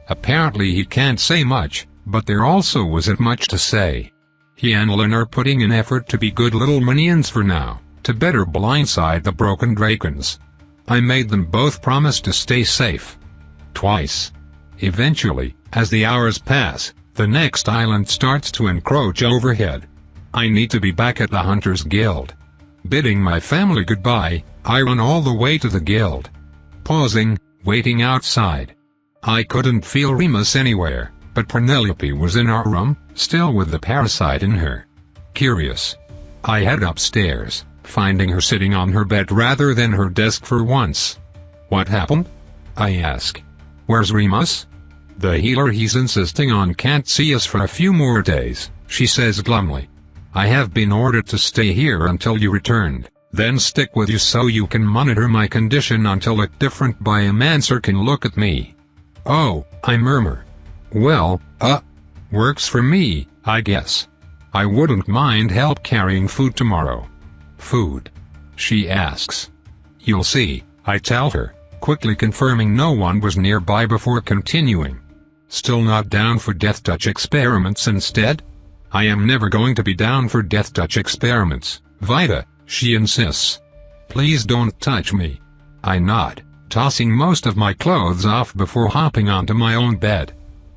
Apparently he can't say much, but there also wasn't much to say. He and Lynn are putting in effort to be good little minions for now, to better blindside the broken Drakons. I made them both promise to stay safe. Twice. Eventually, as the hours pass, the next island starts to encroach overhead. I need to be back at the Hunters Guild. Bidding my family goodbye, I run all the way to the guild. Pausing, waiting outside. I couldn't feel Remus anywhere, but Penelope was in our room, still with the parasite in her. Curious. I head upstairs, finding her sitting on her bed rather than her desk for once. "What happened?" I ask. "Where's Remus?" "The healer he's insisting on can't see us for a few more days," she says glumly. "I have been ordered to stay here until you returned, then stick with you so you can monitor my condition until a different biomancer can look at me." "Oh," I murmur. "Well, works for me, I guess. I wouldn't mind help carrying food tomorrow." "Food?" she asks. "You'll see," I tell her, quickly confirming no one was nearby before continuing. "Still not down for death touch experiments instead?" "I am never going to be down for death touch experiments, Vita," she insists. "Please don't touch me." I nod, tossing most of my clothes off before hopping onto my own bed.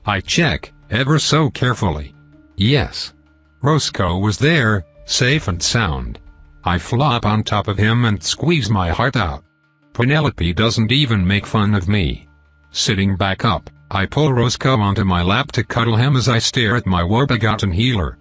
I check, ever so carefully. Yes. Roscoe was there, safe and sound. I flop on top of him and squeeze my heart out. Penelope doesn't even make fun of me. Sitting back up, I pull Roscoe onto my lap to cuddle him as I stare at my woe-begotten healer.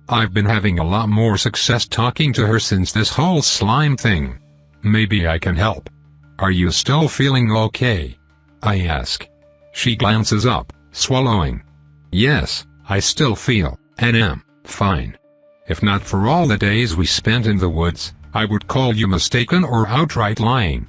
I've been having a lot more success talking to her since this whole slime thing. Maybe I can help. "Are you still feeling okay?" I ask. She glances up, swallowing. "Yes, I still feel, and am, fine. If not for all the days we spent in the woods, I would call you mistaken or outright lying.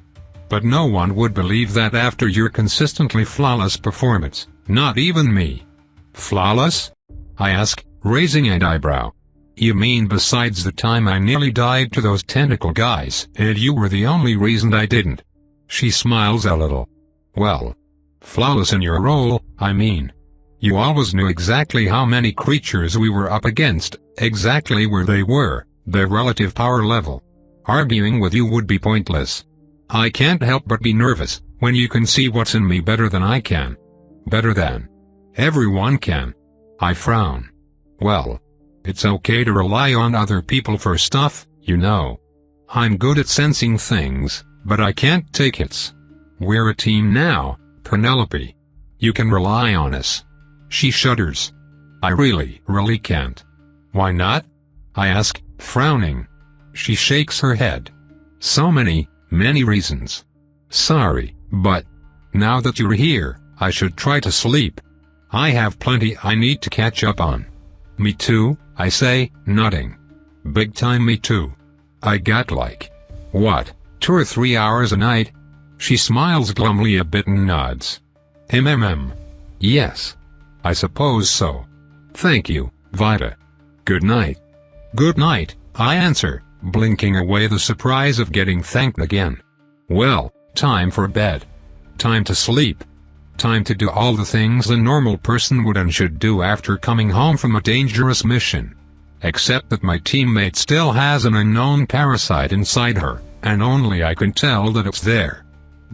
But no one would believe that after your consistently flawless performance, not even me." "Flawless?" I ask, raising an eyebrow. "You mean besides the time I nearly died to those tentacle guys, and you were the only reason I didn't?" She smiles a little. "Well, flawless in your role, I mean. You always knew exactly how many creatures we were up against, exactly where they were, their relative power level. Arguing with you would be pointless. I can't help but be nervous, when you can see what's in me better than I can. Better than everyone can." I frown. "Well, it's okay to rely on other people for stuff, you know. I'm good at sensing things, but I can't take hits. We're a team now, Penelope. You can rely on us." She shudders. "I really can't." "Why not?" I ask, frowning. She shakes her head. "So many Many reasons. Sorry, but now that you're here, I should try to sleep. I have plenty I need to catch up on. Me too, I say, nodding. Big time me too. I got like, what, 2 or 3 hours a night? She smiles glumly a bit and nods. Yes. I suppose so. Thank you, Vita. Good night. Good night, I answer, blinking away the surprise of getting thanked again. Well, time for bed. Time to sleep. Time to do all the things a normal person would and should do after coming home from a dangerous mission. Except that my teammate still has an unknown parasite inside her, and only I can tell that it's there.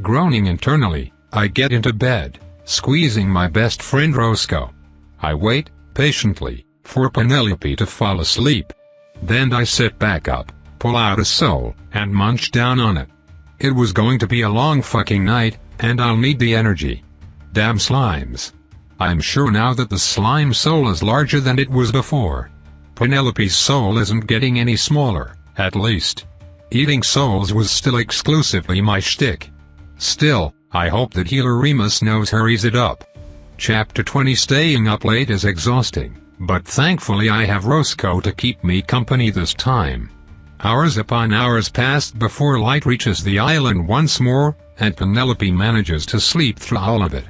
Groaning internally, I get into bed, squeezing my best friend Roscoe. I wait, patiently, for Penelope to fall asleep. Then I sit back up, pull out a soul, and munch down on it. It was going to be a long fucking night, and I'll need the energy. Damn slimes. I'm sure now that the slime soul is larger than it was before. Penelope's soul isn't getting any smaller, at least. Eating souls was still exclusively my shtick. Still, I hope that healer Remus knows hurries it up. Chapter 20. Staying up late is exhausting, but thankfully I have Roscoe to keep me company this time. Hours upon hours passed before light reaches the island once more, and Penelope manages to sleep through all of it.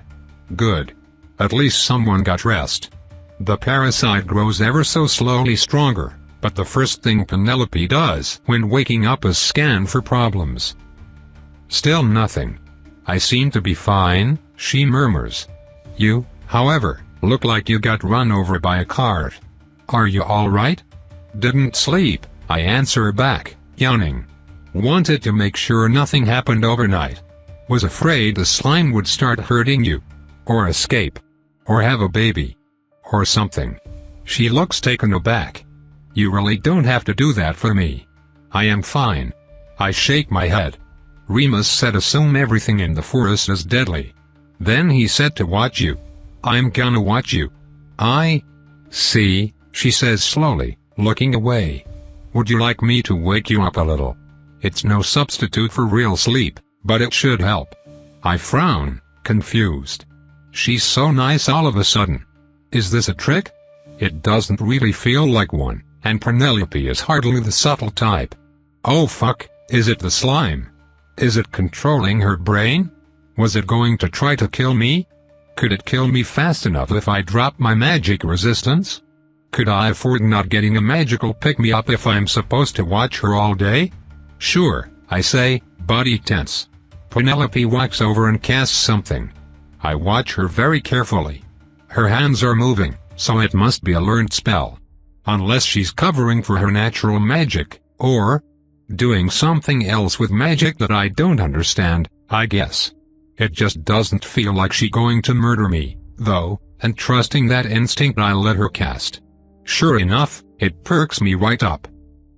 Good. At least someone got rest. The parasite grows ever so slowly stronger, but the first thing Penelope does when waking up is scan for problems. Still nothing. I seem to be fine, she murmurs. You, however, look like you got run over by a cart. Are you alright? Didn't sleep, I answer back, yawning. Wanted to make sure nothing happened overnight. Was afraid the slime would start hurting you. Or escape. Or have a baby. Or something. She looks taken aback. You really don't have to do that for me. I am fine. I shake my head. Remus said assume everything in the forest is deadly. Then he said to watch you. I'm gonna watch you. I see, she says slowly, looking away. Would you like me to wake you up a little? It's no substitute for real sleep, but it should help. I frown, confused. She's so nice all of a sudden. Is this a trick? It doesn't really feel like one, and Penelope is hardly the subtle type. Oh fuck, is it the slime? Is it controlling her brain? Was it going to try to kill me? Could it kill me fast enough if I drop my magic resistance? Could I afford not getting a magical pick-me-up if I'm supposed to watch her all day? Sure, I say, body tense. Penelope walks over and casts something. I watch her very carefully. Her hands are moving, so it must be a learned spell. Unless she's covering for her natural magic, or doing something else with magic that I don't understand, I guess. It just doesn't feel like she's going to murder me, though, and trusting that instinct I let her cast. Sure enough, it perks me right up.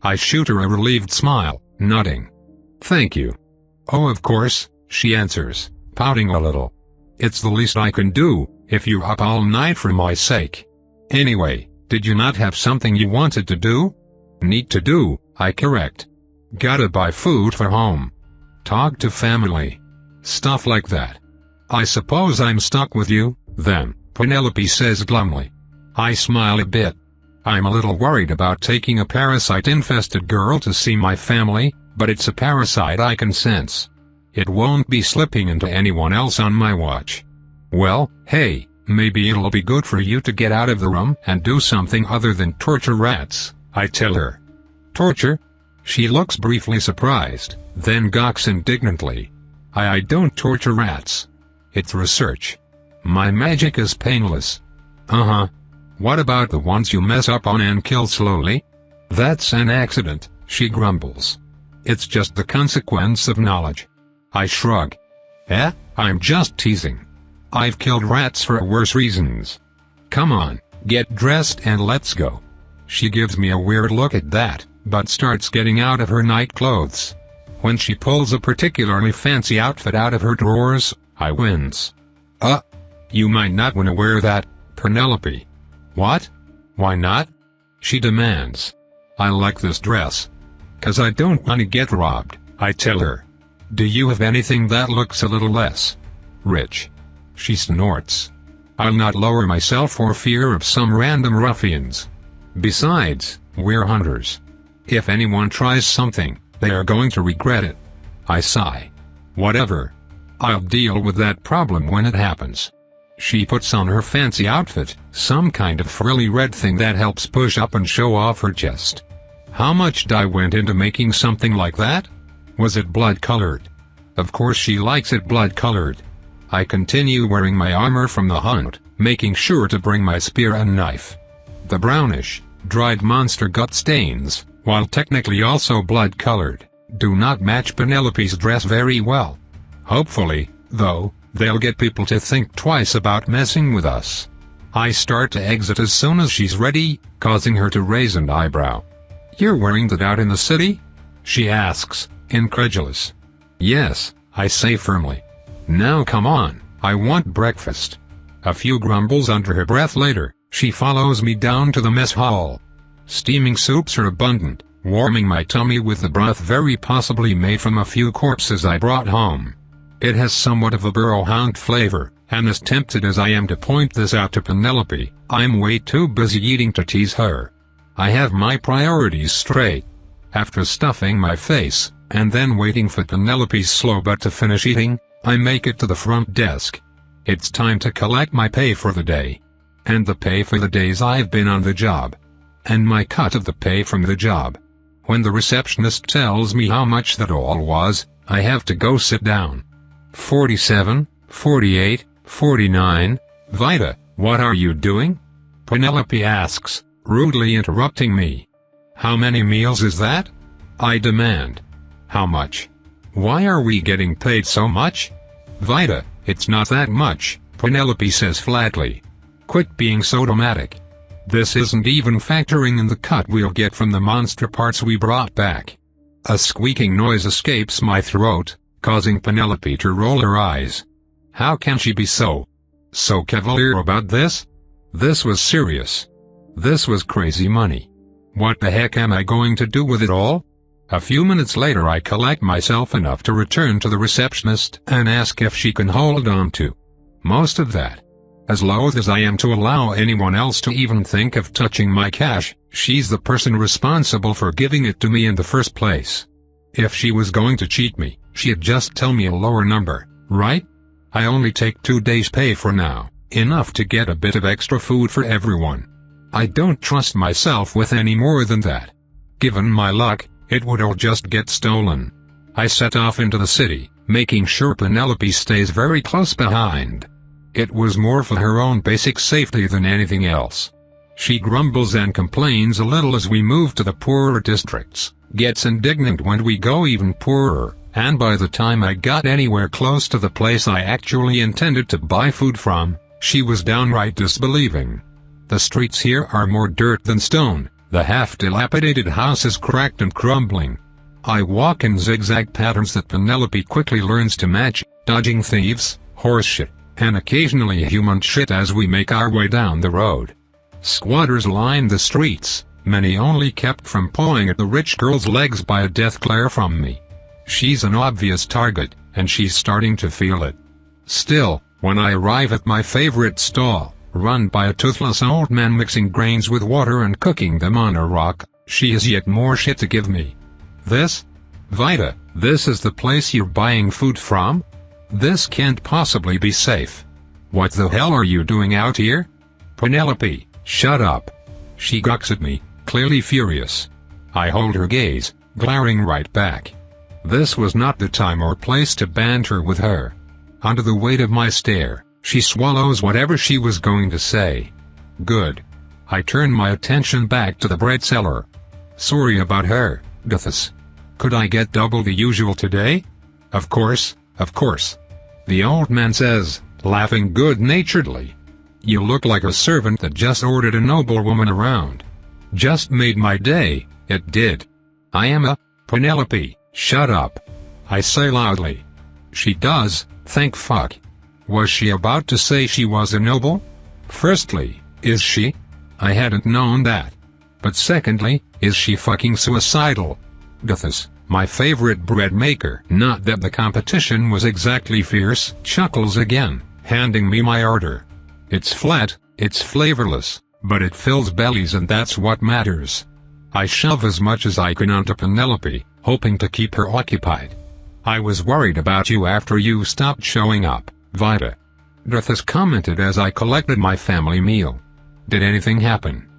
I shoot her a relieved smile, nodding. Thank you. Oh of course, she answers, pouting a little. It's the least I can do, if you're up all night for my sake. Anyway, did you not have something you wanted to do? Need to do, I correct. Gotta buy food for home. Talk to family. Stuff like that. I suppose I'm stuck with you, then, Penelope says glumly. I smile a bit. I'm a little worried about taking a parasite-infested girl to see my family, but it's a parasite I can sense. It won't be slipping into anyone else on my watch. Well, hey, maybe it'll be good for you to get out of the room and do something other than torture rats, I tell her. Torture? She looks briefly surprised, then gawks indignantly. I don't torture rats. It's research. My magic is painless. Uh-huh. What about the ones you mess up on and kill slowly? That's an accident, she grumbles. It's just the consequence of knowledge. I shrug. I'm just teasing. I've killed rats for worse reasons. Come on, get dressed and let's go. She gives me a weird look at that, but starts getting out of her night clothes. When she pulls a particularly fancy outfit out of her drawers, I wince. You might not want to wear that, Penelope. What? Why not? She demands. I like this dress. 'Cause I don't want to get robbed, I tell her. Do you have anything that looks a little less rich? She snorts. I'll not lower myself for fear of some random ruffians. Besides, we're hunters. If anyone tries something, they are going to regret it. I sigh. Whatever. I'll deal with that problem when it happens. She puts on her fancy outfit, some kind of frilly red thing that helps push up and show off her chest. How much dye went into making something like that? Was it blood-colored? Of course she likes it blood-colored. I continue wearing my armor from the hunt, making sure to bring my spear and knife. The brownish, dried monster gut stains, while technically also blood-colored, do not match Penelope's dress very well. Hopefully, though, they'll get people to think twice about messing with us. I start to exit as soon as she's ready, causing her to raise an eyebrow. You're wearing that out in the city? She asks, incredulous. Yes, I say firmly. Now come on, I want breakfast. A few grumbles under her breath later, she follows me down to the mess hall. Steaming soups are abundant, warming my tummy with the broth very possibly made from a few corpses I brought home. It has somewhat of a burrowhound flavor, and as tempted as I am to point this out to Penelope, I'm way too busy eating to tease her. I have my priorities straight. After stuffing my face, and then waiting for Penelope's slow butt to finish eating, I make it to the front desk. It's time to collect my pay for the day. And the pay for the days I've been on the job. And my cut of the pay from the job. When the receptionist tells me how much that all was, I have to go sit down. 47, 48, 49, Vita, what are you doing? Penelope asks, rudely interrupting me. How many meals is that? I demand. How much? Why are we getting paid so much? Vita, it's not that much, Penelope says flatly. Quit being so dramatic. This isn't even factoring in the cut we'll get from the monster parts we brought back. A squeaking noise escapes my throat, causing Penelope to roll her eyes. How can she be so cavalier about this? This was serious. This was crazy money. What the heck am I going to do with it all? A few minutes later I collect myself enough to return to the receptionist and ask if she can hold on to most of that. As loath as I am to allow anyone else to even think of touching my cash, she's the person responsible for giving it to me in the first place. If she was going to cheat me, she'd just tell me a lower number, right? I only take 2 days' pay for now, enough to get a bit of extra food for everyone. I don't trust myself with any more than that. Given my luck, it would all just get stolen. I set off into the city, making sure Penelope stays very close behind. It was more for her own basic safety than anything else. She grumbles and complains a little as we move to the poorer districts, gets indignant when we go even poorer, and by the time I got anywhere close to the place I actually intended to buy food from, she was downright disbelieving. The streets here are more dirt than stone, the half-dilapidated house is cracked and crumbling. I walk in zigzag patterns that Penelope quickly learns to match, dodging thieves, horse shit, and occasionally human shit as we make our way down the road. Squatters line the streets, many only kept from pawing at the rich girl's legs by a death glare from me. She's an obvious target, and she's starting to feel it. Still, when I arrive at my favorite stall, run by a toothless old man mixing grains with water and cooking them on a rock, she has yet more shit to give me. This? Vita, this is the place you're buying food from? This can't possibly be safe. What the hell are you doing out here? Penelope, shut up. She gawks at me, clearly furious. I hold her gaze, glaring right back. This was not the time or place to banter with her. Under the weight of my stare, she swallows whatever she was going to say. Good. I turn my attention back to the bread seller. Sorry about her, Guthus. Could I get double the usual today? Of course, the old man says, laughing good-naturedly. You look like a servant that just ordered a noblewoman around. Just made my day, it did. I am a Penelope, shut up. I say loudly. She does, thank fuck. Was she about to say she was a noble? Firstly, is she? I hadn't known that. But secondly, is she fucking suicidal? Guthus, my favorite bread maker. Not that the competition was exactly fierce. Chuckles again, handing me my order. It's flat, it's flavorless, but it fills bellies and that's what matters. I shove as much as I can onto Penelope, hoping to keep her occupied. I was worried about you after you stopped showing up, Vida. Drithis commented as I collected my family meal. Did anything happen?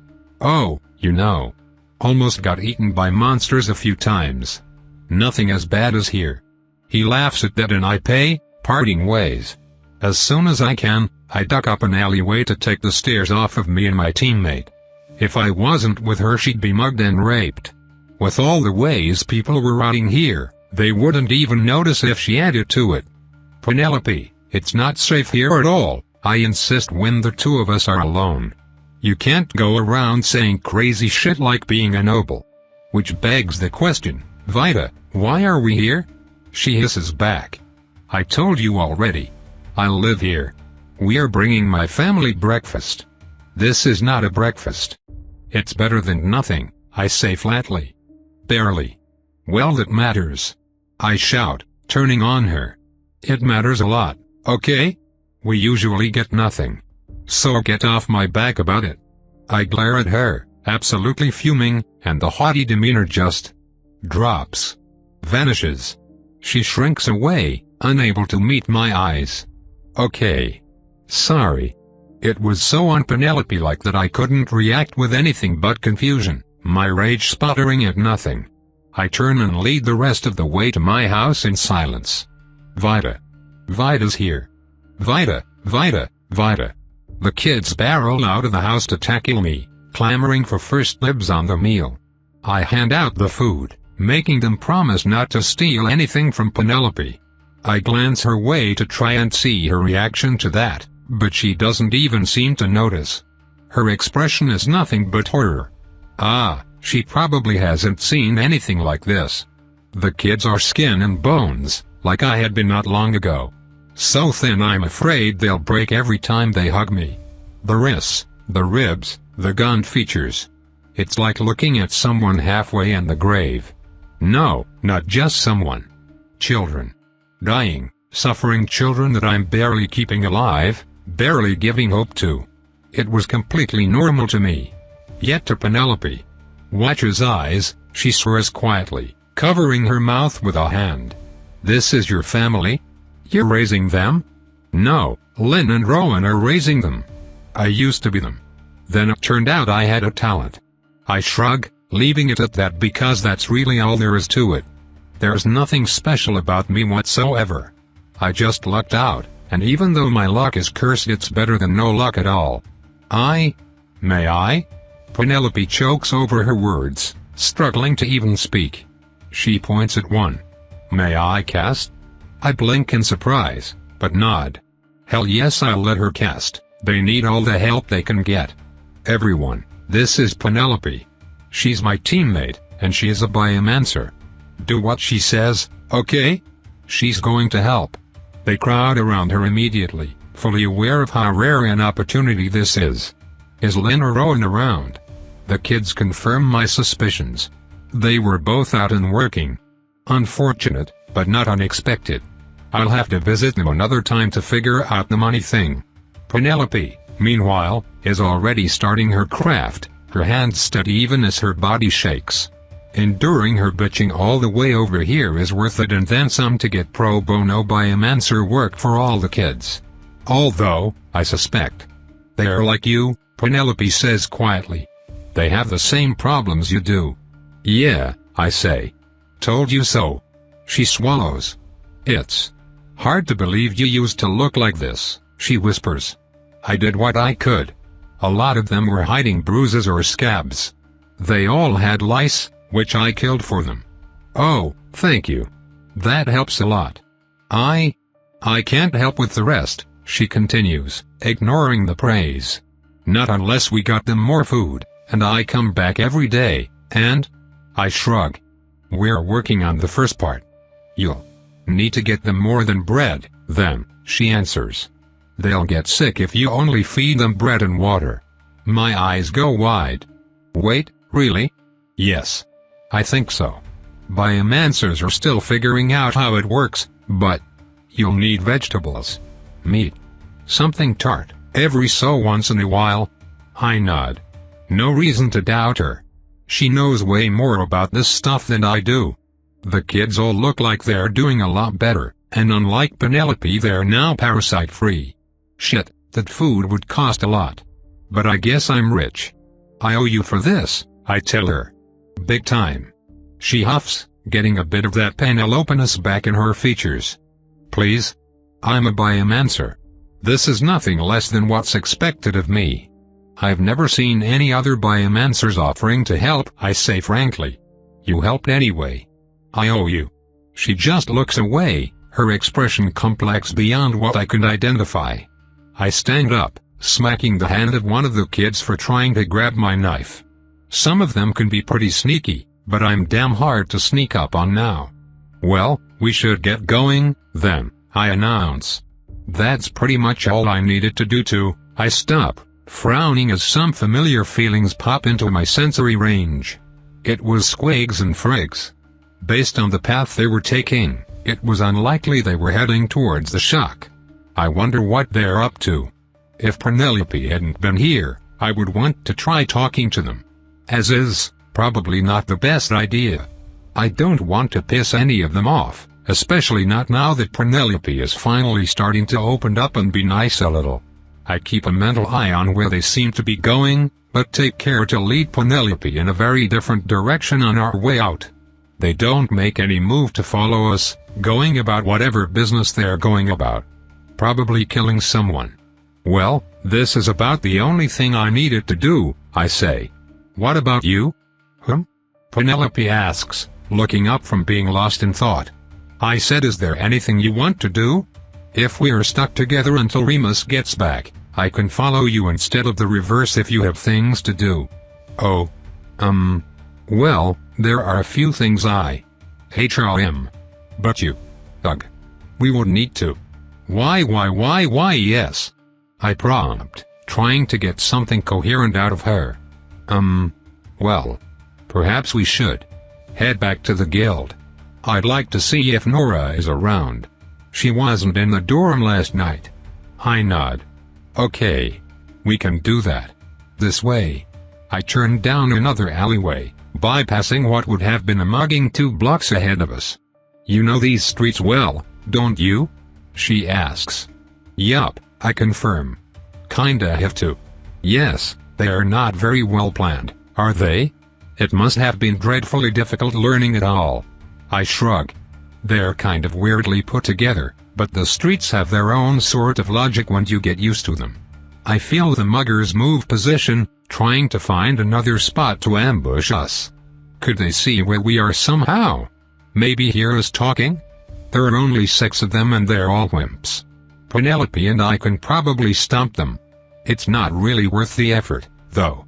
Oh, you know. Almost got eaten by monsters a few times. Nothing as bad as here. He laughs at that and I pay, parting ways. As soon as I can, I duck up an alleyway to take the stares off of me and my teammate. If I wasn't with her she'd be mugged and raped. With all the ways people were rotting here, they wouldn't even notice if she added to it. Penelope, it's not safe here at all, I insist when the two of us are alone. You can't go around saying crazy shit like being a noble. Which begs the question, Vida, why are we here? She hisses back. I told you already. I live here. We're bringing my family breakfast. This is not a breakfast. It's better than nothing, I say flatly. Barely. Well, that matters. I shout, turning on her. It matters a lot, okay? We usually get nothing. So get off my back about it. I glare at her, absolutely fuming, and the haughty demeanor just drops. Vanishes. She shrinks away, unable to meet my eyes. Okay. Sorry. It was so un-Penelope-like that I couldn't react with anything but confusion, my rage sputtering at nothing. I turn and lead the rest of the way to my house in silence. Vida. Vida's here. Vida, Vida, Vida. The kids barrel out of the house to tackle me, clamoring for first dibs on the meal. I hand out the food, making them promise not to steal anything from Penelope. I glance her way to try and see her reaction to that, but she doesn't even seem to notice. Her expression is nothing but horror. Ah, she probably hasn't seen anything like this. The kids are skin and bones, like I had been not long ago. So thin I'm afraid they'll break every time they hug me. The wrists, the ribs, the gun features. It's like looking at someone halfway in the grave. No, not just someone. Children. Dying, suffering children that I'm barely keeping alive, barely giving hope to. It was completely normal to me. Yet to Penelope. Watch his eyes, she swears quietly, covering her mouth with a hand. This is your family? You're raising them? No, Lynn and Rowan are raising them. I used to be them. Then it turned out I had a talent. I shrug, leaving it at that because that's really all there is to it. There's nothing special about me whatsoever. I just lucked out, and even though my luck is cursed it's better than no luck at all. May I? Penelope chokes over her words, struggling to even speak. She points at one. May I cast? I blink in surprise, but nod. Hell yes, I'll let her cast. They need all the help they can get. Everyone, this is Penelope. She's my teammate, and she is a biomancer. Do what she says, okay? She's going to help. They crowd around her immediately, fully aware of how rare an opportunity this is. Is Lynn or Rowan around? The kids confirm my suspicions. They were both out and working. Unfortunate, but not unexpected. I'll have to visit them another time to figure out the money thing. Penelope, meanwhile, is already starting her craft, her hands steady even as her body shakes. Enduring her bitching all the way over here is worth it and then some to get pro bono biomancer work for all the kids. Although, I suspect they are like you, Penelope says quietly. They have the same problems you do. Yeah, I say. Told you so. She swallows. It's hard to believe you used to look like this, she whispers. I did what I could. A lot of them were hiding bruises or scabs. They all had lice, which I killed for them. Oh, thank you. That helps a lot. I can't help with the rest, she continues, ignoring the praise. Not unless we got them more food, and I come back every day, and I shrug. We're working on the first part. You'll need to get them more than bread, then, she answers. They'll get sick if you only feed them bread and water. My eyes go wide. Wait, really? Yes. I think so. Biomancers are still figuring out how it works, but you'll need vegetables, meat, something tart, every so once in a while. I nod. No reason to doubt her. She knows way more about this stuff than I do. The kids all look like they're doing a lot better, and unlike Penelope, they're now parasite-free. Shit, that food would cost a lot. But I guess I'm rich. I owe you for this, I tell her. Big time. She huffs, getting a bit of that Penelopinus back in her features. Please? I'm a biomancer. This is nothing less than what's expected of me. I've never seen any other biomancers offering to help, I say frankly. You helped anyway. I owe you. She just looks away, her expression complex beyond what I could identify. I stand up, smacking the hand of one of the kids for trying to grab my knife. Some of them can be pretty sneaky, but I'm damn hard to sneak up on now. Well, we should get going, then, I announce. That's pretty much all I needed to do. I stop, frowning as some familiar feelings pop into my sensory range. It was Squigs and Frigs. Based on the path they were taking, it was unlikely they were heading towards the shack. I wonder what they're up to. If Penelope hadn't been here, I would want to try talking to them. As is, probably not the best idea. I don't want to piss any of them off, especially not now that Penelope is finally starting to open up and be nice a little. I keep a mental eye on where they seem to be going, but take care to lead Penelope in a very different direction on our way out. They don't make any move to follow us, going about whatever business they're going about. Probably killing someone. Well, this is about the only thing I needed to do, I say. What about you? Penelope asks, looking up from being lost in thought. I said, is there anything you want to do? If we're stuck together until Remus gets back, I can follow you instead of the reverse if you have things to do. Oh. Well, there are a few things I HRM. But you. Ugh. We would need to. Why, yes. I prompt, trying to get something coherent out of her. Well. Perhaps we should head back to the guild. I'd like to see if Nora is around. She wasn't in the dorm last night. I nod. Okay. We can do that. This way. I turned down another alleyway, bypassing what would have been a mugging 2 blocks ahead of us. You know these streets well, don't you? She asks. Yup, I confirm. Kinda have to. Yes, they are not very well planned, are they? It must have been dreadfully difficult learning it all. I shrug. They're kind of weirdly put together, but the streets have their own sort of logic once you get used to them. I feel the muggers move position, trying to find another spot to ambush us. Could they see where we are somehow? Maybe hear us talking? There are only 6 of them and they're all wimps. Penelope and I can probably stomp them. It's not really worth the effort, though.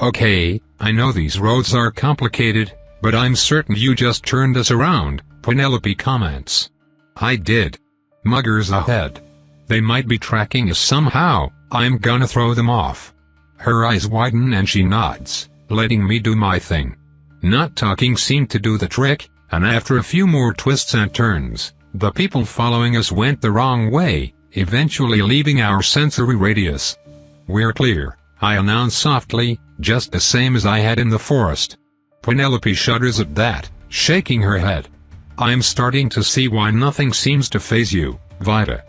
Okay, I know these roads are complicated, but I'm certain you just turned us around, Penelope comments. I did. Muggers ahead. They might be tracking us somehow, I'm gonna throw them off. Her eyes widen and she nods, letting me do my thing. Not talking seemed to do the trick, and after a few more twists and turns, the people following us went the wrong way, eventually leaving our sensory radius. We're clear, I announce softly, just the same as I had in the forest. Penelope shudders at that, shaking her head. I'm starting to see why nothing seems to faze you, Vita.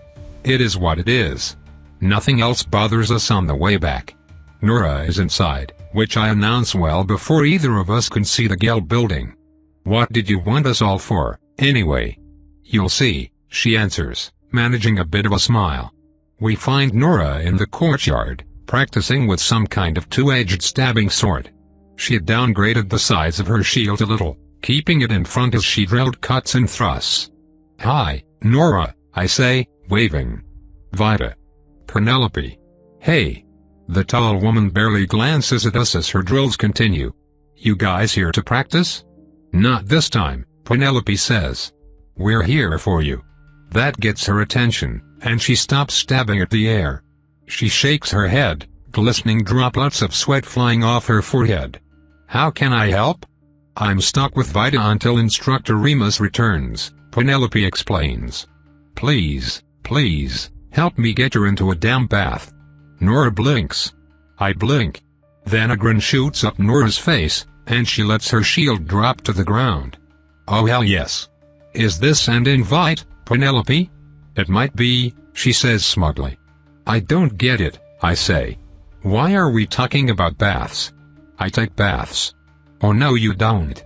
It is what it is. Nothing else bothers us on the way back. Nora is inside, which I announce well before either of us can see the guild building. What did you want us all for, anyway? You'll see, she answers, managing a bit of a smile. We find Nora in the courtyard, practicing with some kind of 2-edged stabbing sword. She had downgraded the size of her shield a little, keeping it in front as she drilled cuts and thrusts. Hi, Nora, I say, waving. Vita. Penelope. Hey. The tall woman barely glances at us as her drills continue. You guys here to practice? Not this time, Penelope says. We're here for you. That gets her attention, and she stops stabbing at the air. She shakes her head, glistening droplets of sweat flying off her forehead. How can I help? I'm stuck with Vita until Instructor Remus returns, Penelope explains. Please, please, help me get her into a damn bath. Nora blinks. I blink. Then a grin shoots up Nora's face, and she lets her shield drop to the ground. Oh hell yes. Is this an invite, Penelope? It might be, she says smugly. I don't get it, I say. Why are we talking about baths? I take baths. Oh no you don't.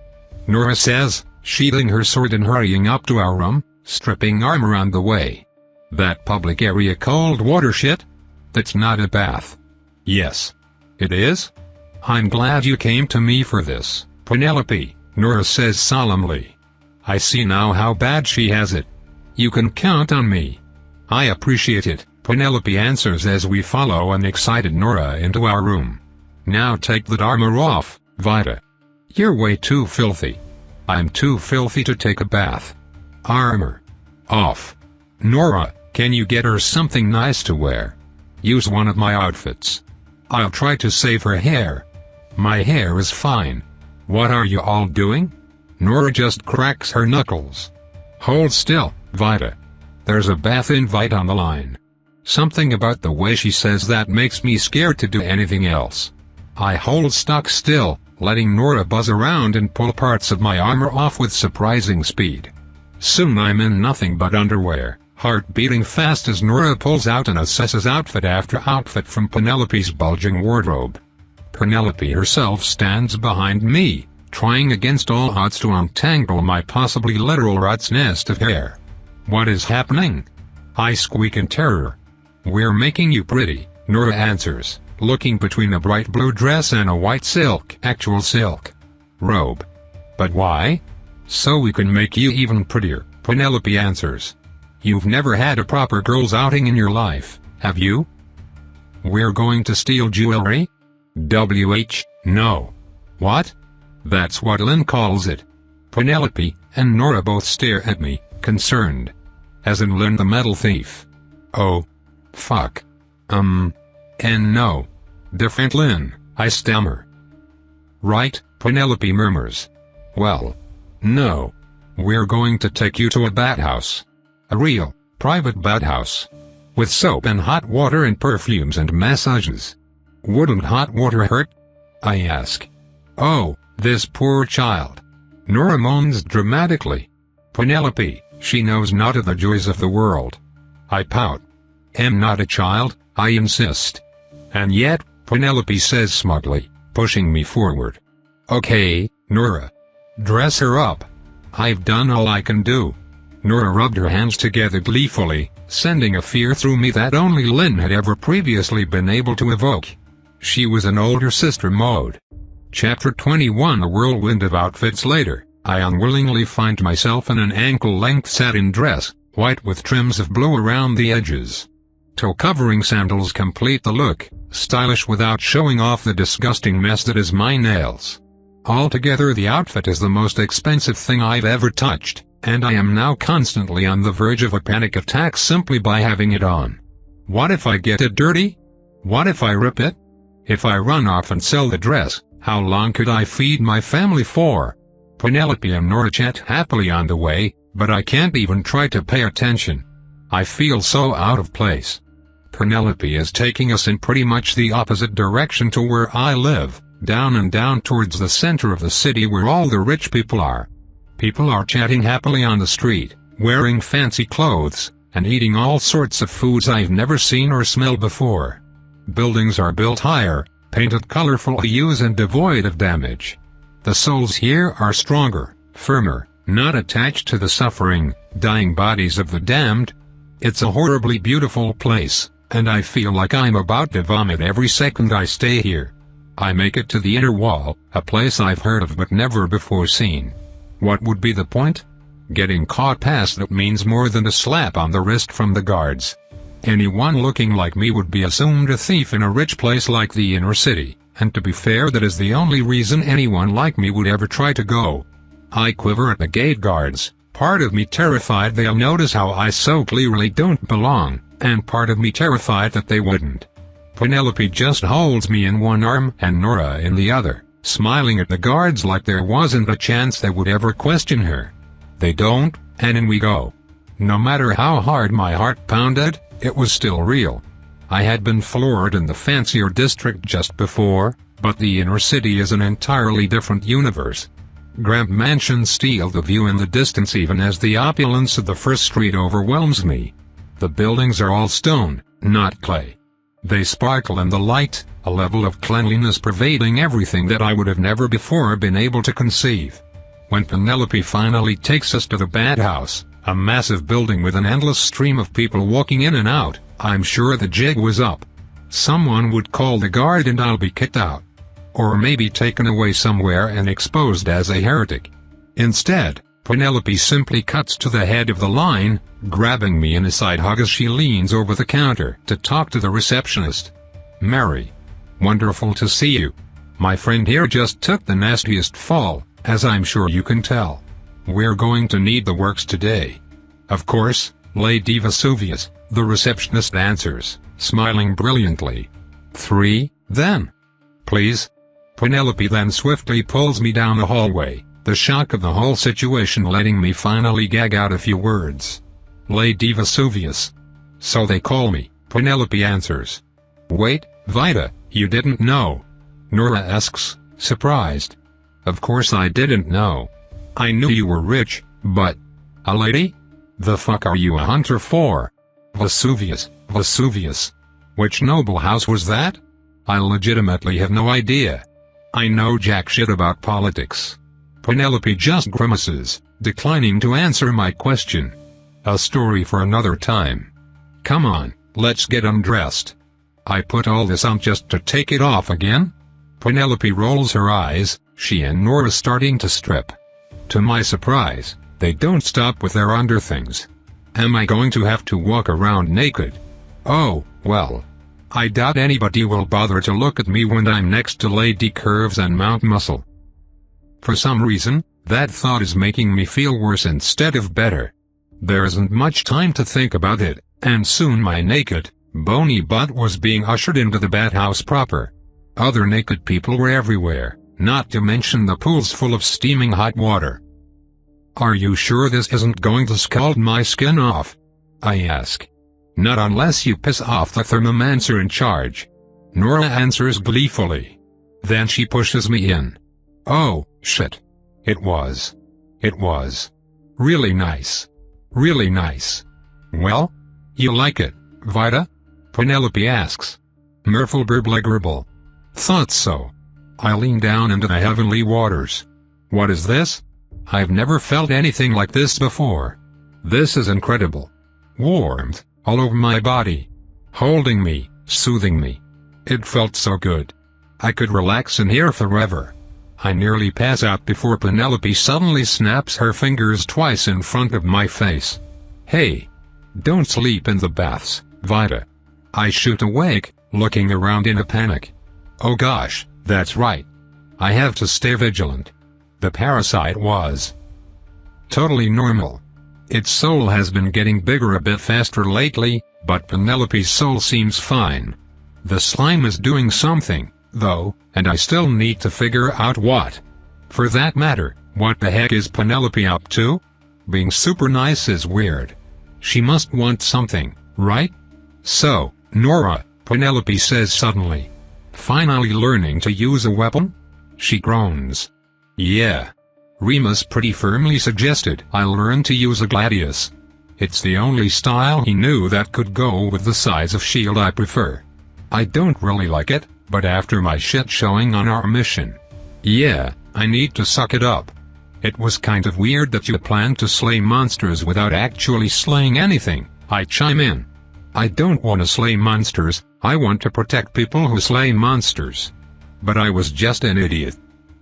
Nora says, sheathing her sword and hurrying up to our room, stripping armor on the way. That public area cold water shit? That's not a bath. Yes. It is? I'm glad you came to me for this, Penelope, Nora says solemnly. I see now how bad she has it. You can count on me. I appreciate it, Penelope answers as we follow an excited Nora into our room. Now take that armor off, Vita. You're way too filthy. I'm too filthy to take a bath. Armor. Off. Nora, can you get her something nice to wear? Use one of my outfits. I'll try to save her hair. My hair is fine. What are you all doing? Nora just cracks her knuckles. Hold still, Vita. There's a bath invite on the line. Something about the way she says that makes me scared to do anything else. I hold stock still, letting Nora buzz around and pull parts of my armor off with surprising speed. Soon I'm in nothing but underwear, heart beating fast as Nora pulls out and assesses outfit after outfit from Penelope's bulging wardrobe. Penelope herself stands behind me, trying against all odds to untangle my possibly literal rat's nest of hair. What is happening? I squeak in terror. We're making you pretty, Nora answers, looking between a bright blue dress and a white actual silk robe. But why? So we can make you even prettier, Penelope answers. You've never had a proper girls' outing in your life, have you? We're going to steal jewelry? No. What? That's what Lynn calls it. Penelope and Nora both stare at me, concerned. As in Lynn the metal thief. Oh. Fuck. And no. Different Lynn, I stammer. Right, Penelope murmurs. Well. No. We're going to take you to a bathhouse. A real, private bathhouse. With soap and hot water and perfumes and massages. Wouldn't hot water hurt? I ask. Oh, this poor child. Nora moans dramatically. Penelope, she knows not of the joys of the world. I pout. Am not a child, I insist. And yet, Penelope says smugly, pushing me forward. Okay, Nora. Dress her up. I've done all I can do. Nora rubbed her hands together gleefully, sending a fear through me that only Lynn had ever previously been able to evoke. She was in older sister mode. Chapter 21. A whirlwind of outfits later, I unwillingly find myself in an ankle-length satin dress, white with trims of blue around the edges. Toe-covering sandals complete the look, stylish without showing off the disgusting mess that is my nails. Altogether the outfit is the most expensive thing I've ever touched, and I am now constantly on the verge of a panic attack simply by having it on. What if I get it dirty? What if I rip it? If I run off and sell the dress, how long could I feed my family for? Penelope and Nora chat happily on the way, but I can't even try to pay attention. I feel so out of place. Penelope is taking us in pretty much the opposite direction to where I live, down and down towards the center of the city where all the rich people are. People are chatting happily on the street, wearing fancy clothes, and eating all sorts of foods I've never seen or smelled before. Buildings are built higher, painted colorful hues and devoid of damage. The souls here are stronger, firmer, not attached to the suffering, dying bodies of the damned. It's a horribly beautiful place, and I feel like I'm about to vomit every second I stay here. I make it to the inner wall, a place I've heard of but never before seen. What would be the point? Getting caught past that means more than a slap on the wrist from the guards. Anyone looking like me would be assumed a thief in a rich place like the inner city, and to be fair that is the only reason anyone like me would ever try to go. I quiver at the gate guards, part of me terrified they'll notice how I so clearly don't belong, and part of me terrified that they wouldn't. Penelope just holds me in one arm and Nora in the other, smiling at the guards like there wasn't a chance they would ever question her. They don't, and in we go. No matter how hard my heart pounded, it was still real. I had been floored in the fancier district just before, but the inner city is an entirely different universe. Grand mansions steal the view in the distance even as the opulence of the first street overwhelms me. The buildings are all stone, not clay. They sparkle in the light, a level of cleanliness pervading everything that I would have never before been able to conceive. When Penelope finally takes us to the bathhouse, a massive building with an endless stream of people walking in and out, I'm sure the jig was up. Someone would call the guard and I'll be kicked out. Or maybe taken away somewhere and exposed as a heretic. Instead, Penelope simply cuts to the head of the line, grabbing me in a side hug as she leans over the counter to talk to the receptionist. "Mary. Wonderful to see you. My friend here just took the nastiest fall, as I'm sure you can tell. We're going to need the works today." "Of course, Lady Vesuvius," the receptionist answers, smiling brilliantly. "3, then. Please." Penelope then swiftly pulls me down the hallway, the shock of the whole situation letting me finally gag out a few words. "Lady Vesuvius. So they call me," Penelope answers. "Wait, Vita, you didn't know?" Nora asks, surprised. Of course I didn't know. I knew you were rich, but... A lady? The fuck are you a hunter for? Vesuvius, Vesuvius. Which noble house was that? I legitimately have no idea. I know jack shit about politics. Penelope just grimaces, declining to answer my question. A story for another time. Come on, let's get undressed. I put all this on just to take it off again? Penelope rolls her eyes, she and Nora starting to strip. To my surprise, they don't stop with their underthings. Am I going to have to walk around naked? Oh, well. I doubt anybody will bother to look at me when I'm next to Lady Curves and Mount Muscle. For some reason, that thought is making me feel worse instead of better. There isn't much time to think about it, and soon my naked, bony butt was being ushered into the bathhouse proper. Other naked people were everywhere, not to mention the pools full of steaming hot water. Are you sure this isn't going to scald my skin off? I ask. Not unless you piss off the thermomancer in charge. Nora answers gleefully. Then she pushes me in. Oh, shit. It was really nice. Really nice. Well? You like it, Vita? Penelope asks. Merfulberbligerable. Thought so. I lean down into the heavenly waters. What is this? I've never felt anything like this before. This is incredible. Warmth, all over my body. Holding me, soothing me. It felt so good. I could relax in here forever. I nearly pass out before Penelope suddenly snaps her fingers twice in front of my face. Hey! Don't sleep in the baths, Vita. I shoot awake, looking around in a panic. Oh gosh, that's right. I have to stay vigilant. The parasite was totally normal. Its soul has been getting bigger a bit faster lately, but Penelope's soul seems fine. The slime is doing something, though, and I still need to figure out what. For that matter, what the heck is Penelope up to? Being super nice is weird. She must want something, right? So, Nora, Penelope says suddenly. Finally learning to use a weapon? She groans. Yeah. Remus pretty firmly suggested I learn to use a gladius. It's the only style he knew that could go with the size of shield I prefer. I don't really like it, but after my shit showing on our mission. Yeah, I need to suck it up. It was kind of weird that you planned to slay monsters without actually slaying anything, I chime in. I don't want to slay monsters, I want to protect people who slay monsters. But I was just an idiot.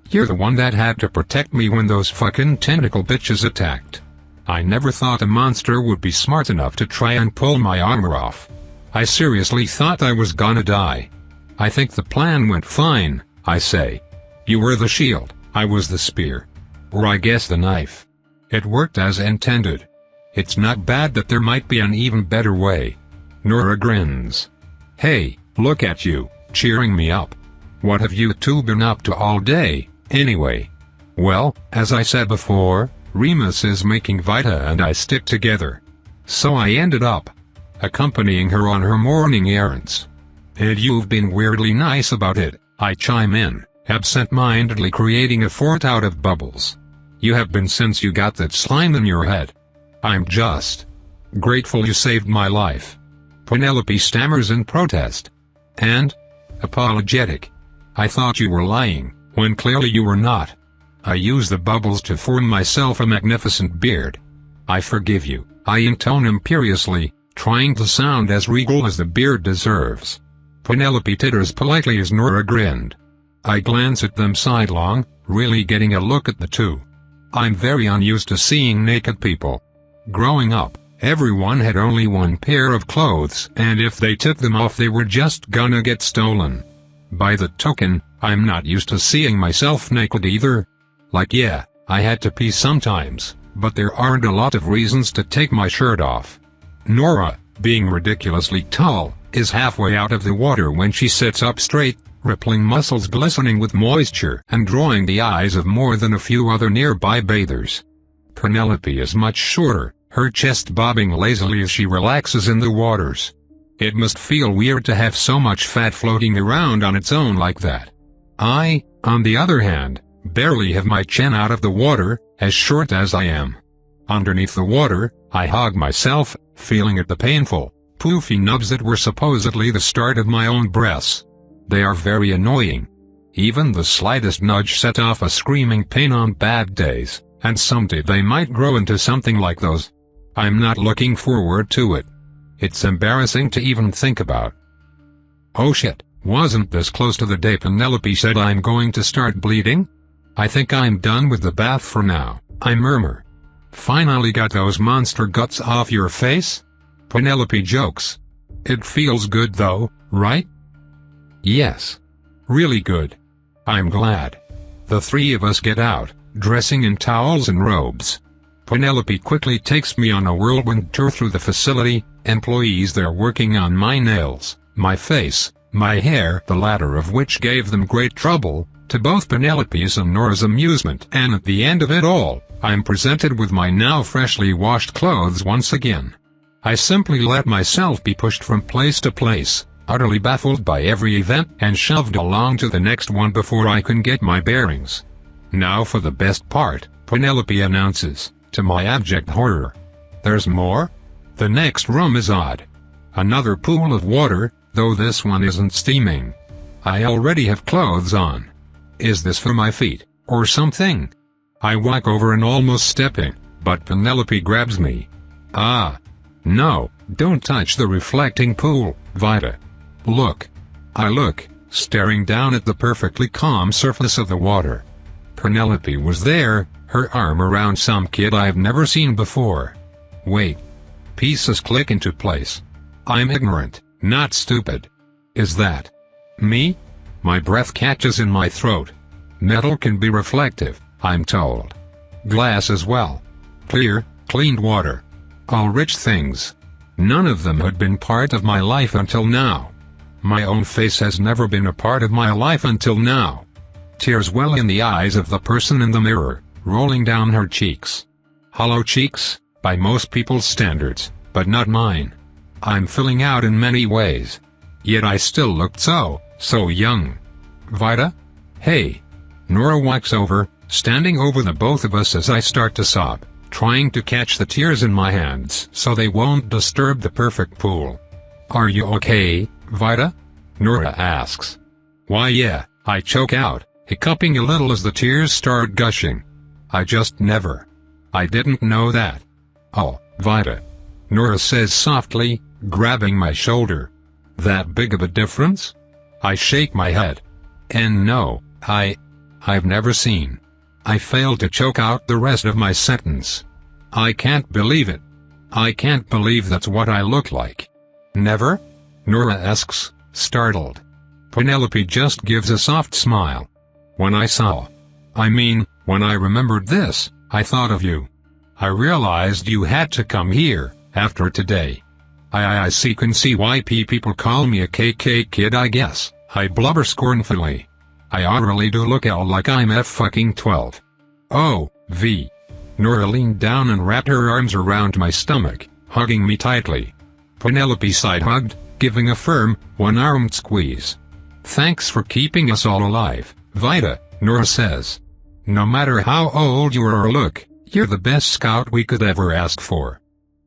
You're the one that had to protect me when those fucking tentacle bitches attacked. I never thought a monster would be smart enough to try and pull my armor off. I seriously thought I was gonna die. I think the plan went fine, I say. You were the shield, I was the spear. Or I guess the knife. It worked as intended. It's not bad that there might be an even better way. Nora grins. Hey, look at you, cheering me up. What have you two been up to all day, anyway? Well, as I said before, Remus is making Vita and I stick together. So I ended up accompanying her on her morning errands. And you've been weirdly nice about it, I chime in, absent-mindedly creating a fort out of bubbles. You have been since you got that slime in your head. I'm just grateful you saved my life. Penelope stammers in protest. And apologetic. I thought you were lying, when clearly you were not. I use the bubbles to form myself a magnificent beard. I forgive you, I intone imperiously, trying to sound as regal as the beard deserves. Penelope titters politely as Nora grinned. I glance at them sidelong, really getting a look at the two. I'm very unused to seeing naked people. Growing up, everyone had only one pair of clothes, and if they took them off they were just gonna get stolen. By the token, I'm not used to seeing myself naked either. Like yeah, I had to pee sometimes, but there aren't a lot of reasons to take my shirt off. Nora, being ridiculously tall, is halfway out of the water when she sits up straight, rippling muscles glistening with moisture and drawing the eyes of more than a few other nearby bathers. Penelope is much shorter, her chest bobbing lazily as she relaxes in the waters. It must feel weird to have so much fat floating around on its own like that. I, on the other hand, barely have my chin out of the water, as short as I am. Underneath the water, I hog myself, feeling at the painful, poofy nubs that were supposedly the start of my own breasts. They are very annoying. Even the slightest nudge set off a screaming pain on bad days, and someday they might grow into something like those. I'm not looking forward to it. It's embarrassing to even think about. Oh shit, wasn't this close to the day Penelope said I'm going to start bleeding? I think I'm done with the bath for now, I murmur. Finally got those monster guts off your face? Penelope jokes. It feels good though, right? Yes. Really good. I'm glad. The three of us get out, dressing in towels and robes. Penelope quickly takes me on a whirlwind tour through the facility, employees there working on my nails, my face, my hair, the latter of which gave them great trouble, to both Penelope's and Nora's amusement, and at the end of it all, I'm presented with my now freshly washed clothes once again. I simply let myself be pushed from place to place, utterly baffled by every event, and shoved along to the next one before I can get my bearings. Now for the best part, Penelope announces, to my abject horror. There's more? The next room is odd. Another pool of water, though this one isn't steaming. I already have clothes on. Is this for my feet, or something? I walk over and almost step in, but Penelope grabs me. Ah. No, don't touch the reflecting pool, Vita. Look. I look, staring down at the perfectly calm surface of the water. Penelope was there, her arm around some kid I've never seen before. Wait. Pieces click into place. I'm ignorant, not stupid. Is that me? My breath catches in my throat. Metal can be reflective, I'm told. Glass as well. Clear, cleaned water. All rich things. None of them had been part of my life until now. My own face has never been a part of my life until now. Tears well in the eyes of the person in the mirror, rolling down her cheeks. Hollow cheeks, by most people's standards, but not mine. I'm filling out in many ways. Yet I still looked so young. Vita? Hey. Nora walks over, standing over the both of us as I start to sob, trying to catch the tears in my hands so they won't disturb the perfect pool. Are you okay, Vita? Nora asks. Why yeah, I choke out, hiccuping a little as the tears start gushing. I just never. I didn't know that. Oh, Vita. Nora says softly, grabbing my shoulder. That big of a difference? I shake my head. And no, I've never seen. I failed to choke out the rest of my sentence. I can't believe it. I can't believe that's what I look like. Never? Nora asks, startled. Penelope just gives a soft smile. When I remembered this, I thought of you. I realized you had to come here, after today. I can see why people call me a KK kid I guess, I blubber scornfully. I really do look out like I'm fucking 12. Oh, V. Nora leaned down and wrapped her arms around my stomach, hugging me tightly. Penelope side-hugged, giving a firm, one-armed squeeze. Thanks for keeping us all alive, Vita, Nora says. No matter how old you are or look, you're the best scout we could ever ask for.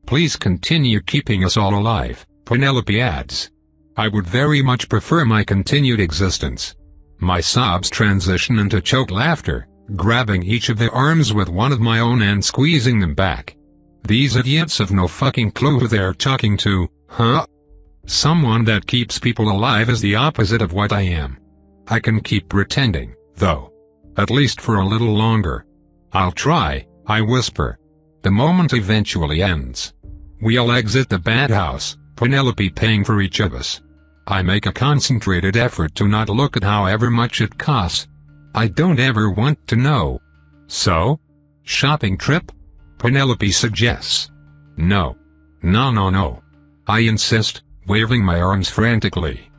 Please continue keeping us all alive, Penelope adds. I would very much prefer my continued existence. My sobs transition into choked laughter, grabbing each of their arms with one of my own and squeezing them back. These idiots have no fucking clue who they're talking to, huh? Someone that keeps people alive is the opposite of what I am. I can keep pretending, though. At least for a little longer. I'll try, I whisper. The moment eventually ends. We all exit the bad house, Penelope paying for each of us. I make a concentrated effort to not look at however much it costs. I don't ever want to know. So? Shopping trip? Penelope suggests. No. No. I insist, waving my arms frantically.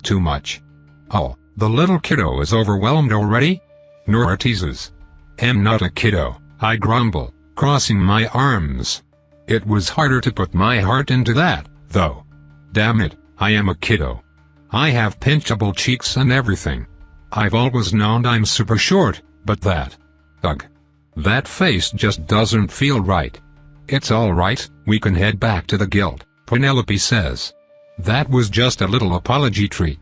Too much. Oh, the little kiddo is overwhelmed already? Nora teases. Am not a kiddo, I grumble, crossing my arms. It was harder to put my heart into that, though. Damn it, I am a kiddo. I have pinchable cheeks and everything. I've always known I'm super short, but that. Ugh. That face just doesn't feel right. It's alright, we can head back to the guild, Penelope says. That was just a little apology treat.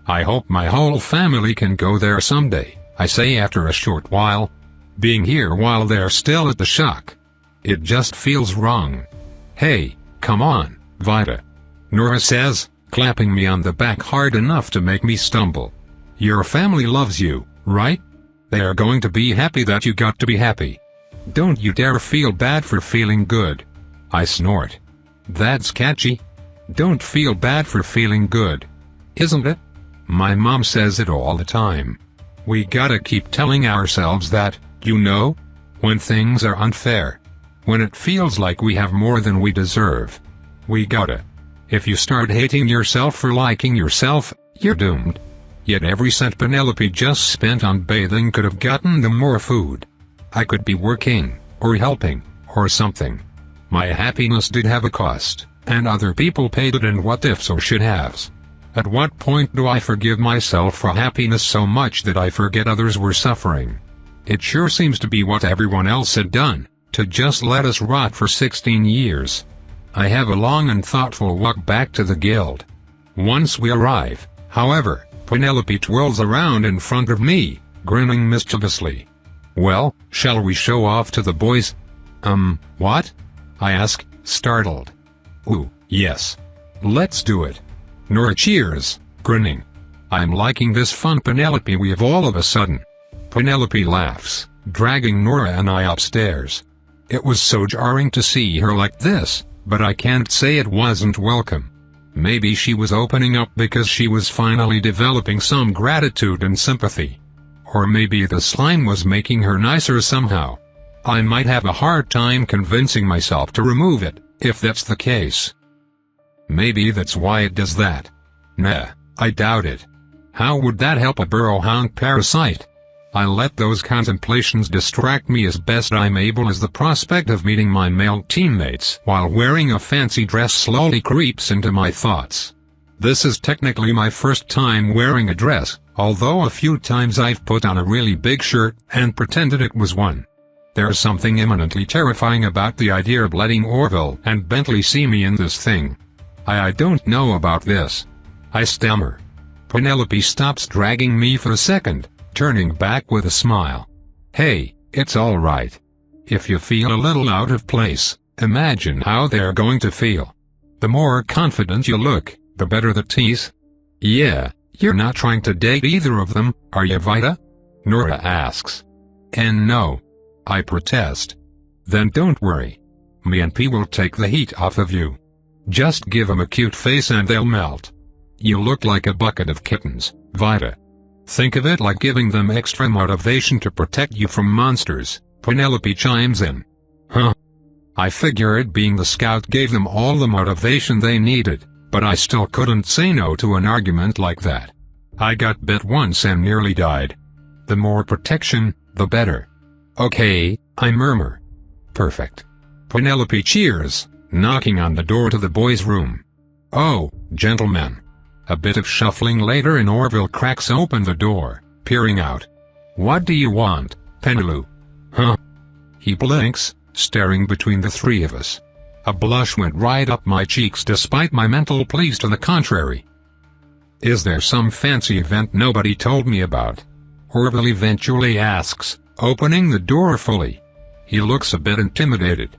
I hope my whole family can go there someday, I say after a short while. Being here while they're still at the shock. It just feels wrong. Hey, come on, Vita. Nora says, clapping me on the back hard enough to make me stumble. Your family loves you, right? They are going to be happy that you got to be happy. Don't you dare feel bad for feeling good. I snort. That's catchy. Don't feel bad for feeling good. Isn't it? My mom says it all the time. We gotta keep telling ourselves that, you know? When things are unfair. When it feels like we have more than we deserve. We gotta. If you start hating yourself for liking yourself, you're doomed. Yet every cent Penelope just spent on bathing could have gotten them more food. I could be working, or helping, or something. My happiness did have a cost, and other people paid it in what ifs or should haves. At what point do I forgive myself for happiness so much that I forget others were suffering? It sure seems to be what everyone else had done, to just let us rot for 16 years. I have a long and thoughtful walk back to the guild. Once we arrive, however, Penelope twirls around in front of me, grinning mischievously. Well, shall we show off to the boys? What? I ask, startled. Ooh, yes. Let's do it. Nora cheers, grinning. I'm liking this fun Penelope we have all of a sudden. Penelope laughs, dragging Nora and I upstairs. It was so jarring to see her like this, but I can't say it wasn't welcome. Maybe she was opening up because she was finally developing some gratitude and sympathy. Or maybe the slime was making her nicer somehow. I might have a hard time convincing myself to remove it, if that's the case. Maybe that's why it does that. Nah, I doubt it. How would that help a burrowhound parasite? I let those contemplations distract me as best I'm able as the prospect of meeting my male teammates while wearing a fancy dress slowly creeps into my thoughts. This is technically my first time wearing a dress, although a few times I've put on a really big shirt and pretended it was one. There's something eminently terrifying about the idea of letting Orville and Bentley see me in this thing. I don't know about this. I stammer. Penelope stops dragging me for a second, turning back with a smile. Hey, it's all right. If you feel a little out of place, imagine how they're going to feel. The more confident you look, the better the tease. Yeah, you're not trying to date either of them, are you, Vita? Nora asks. And no. I protest. Then don't worry. Me and P will take the heat off of you. Just give them a cute face and they'll melt. You look like a bucket of kittens, Vita. Think of it like giving them extra motivation to protect you from monsters, Penelope chimes in. Huh? I figured being the scout gave them all the motivation they needed, but I still couldn't say no to an argument like that. I got bit once and nearly died. The more protection, the better. Okay, I murmur. Perfect. Penelope cheers, knocking on the door to the boys' room. Oh, gentlemen. A bit of shuffling later and Orville cracks open the door, peering out. What do you want, Penelou? Huh? He blinks, staring between the three of us. A blush went right up my cheeks despite my mental pleas to the contrary. Is there some fancy event nobody told me about? Orville eventually asks, opening the door fully. He looks a bit intimidated.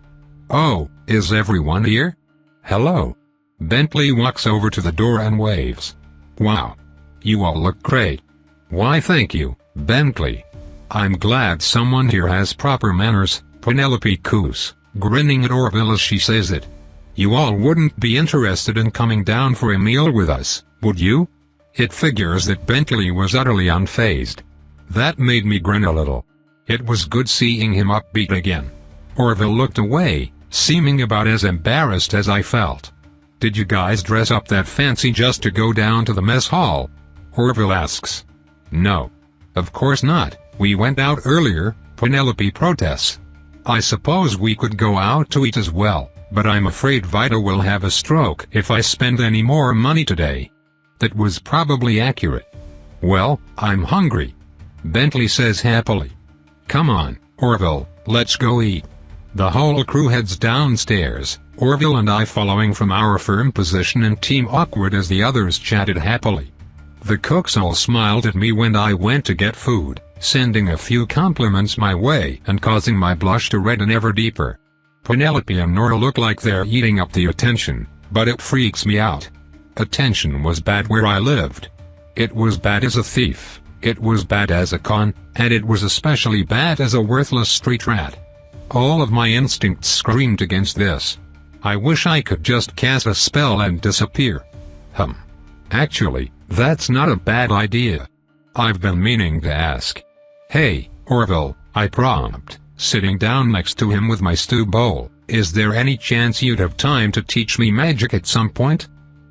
Oh, is everyone here? Hello. Bentley walks over to the door and waves. Wow. You all look great. Why thank you, Bentley. I'm glad someone here has proper manners, Penelope coos, grinning at Orville as she says it. You all wouldn't be interested in coming down for a meal with us, would you? It figures that Bentley was utterly unfazed. That made me grin a little. It was good seeing him upbeat again. Orville looked away, seeming about as embarrassed as I felt. Did you guys dress up that fancy just to go down to the mess hall? Orville asks. No. Of course not, we went out earlier, Penelope protests. I suppose we could go out to eat as well, but I'm afraid Vita will have a stroke if I spend any more money today. That was probably accurate. Well, I'm hungry. Bentley says happily. Come on, Orville, let's go eat. The whole crew heads downstairs, Orville and I following from our firm position and Team Awkward as the others chatted happily. The cooks all smiled at me when I went to get food, sending a few compliments my way and causing my blush to redden ever deeper. Penelope and Nora look like they're eating up the attention, but it freaks me out. Attention was bad where I lived. It was bad as a thief, it was bad as a con, and it was especially bad as a worthless street rat. All of my instincts screamed against this. I wish I could just cast a spell and disappear. Actually, that's not a bad idea. I've been meaning to ask. Hey, Orville, I prompt, sitting down next to him with my stew bowl, is there any chance you'd have time to teach me magic at some point?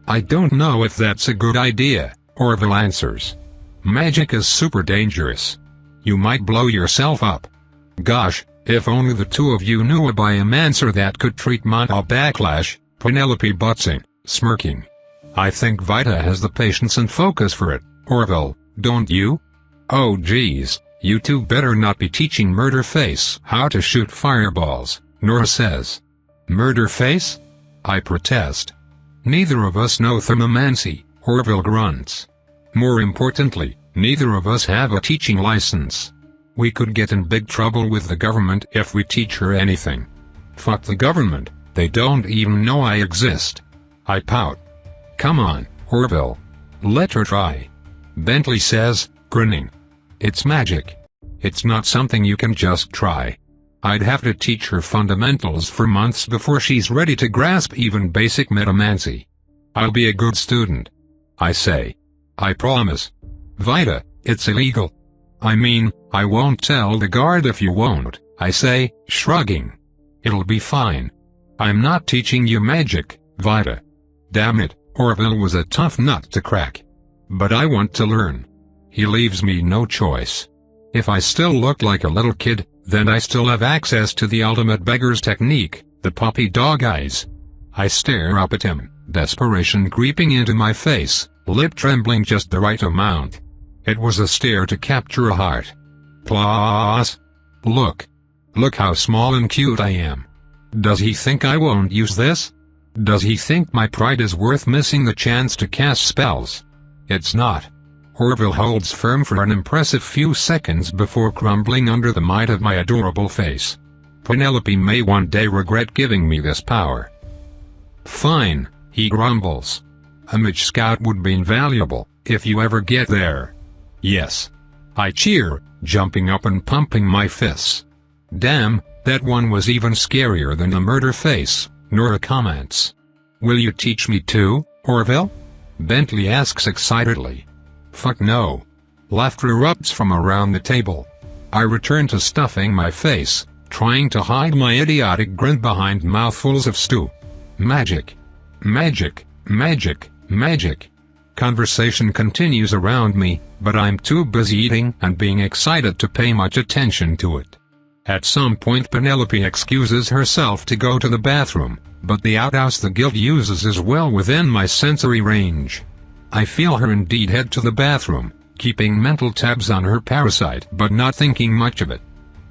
I don't know if that's a good idea, Orville answers. Magic is super dangerous. You might blow yourself up. Gosh, if only the two of you knew a biomancer that could treat mana backlash, Penelope butts in, smirking. I think Vita has the patience and focus for it, Orville, don't you? Oh geez, you two better not be teaching Murderface how to shoot fireballs, Nora says. Murderface? I protest. Neither of us know thermomancy, Orville grunts. More importantly, neither of us have a teaching license. We could get in big trouble with the government if we teach her anything. Fuck the government, they don't even know I exist. I pout. Come on, Orville. Let her try. Bentley says, grinning. It's magic. It's not something you can just try. I'd have to teach her fundamentals for months before she's ready to grasp even basic metamancy. I'll be a good student. I say. I promise. Vita, it's illegal. I mean, I won't tell the guard if you won't, I say, shrugging. It'll be fine. I'm not teaching you magic, Vita. Damn it, Orville was a tough nut to crack. But I want to learn. He leaves me no choice. If I still look like a little kid, then I still have access to the ultimate beggar's technique, the puppy dog eyes. I stare up at him, desperation creeping into my face, lip trembling just the right amount. It was a stare to capture a heart. Plus, look how small and cute I am. Does he think I won't use this? Does he think my pride is worth missing the chance to cast spells? It's not. Orville holds firm for an impressive few seconds before crumbling under the might of my adorable face. Penelope may one day regret giving me this power. Fine, he grumbles. A mage scout would be invaluable, if you ever get there. Yes. I cheer, jumping up and pumping my fists. Damn, that one was even scarier than the murder face, Nora comments. Will you teach me too, Orville? Bentley asks excitedly. Fuck no. Laughter erupts from around the table. I return to stuffing my face, trying to hide my idiotic grin behind mouthfuls of stew. Magic. Magic, magic, magic. Conversation continues around me, but I'm too busy eating and being excited to pay much attention to it. At some point Penelope excuses herself to go to the bathroom, but the outhouse the guild uses is well within my sensory range. I feel her indeed head to the bathroom, keeping mental tabs on her parasite but not thinking much of it.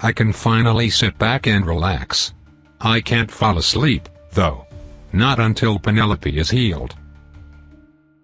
I can finally sit back and relax. I can't fall asleep, though. Not until Penelope is healed.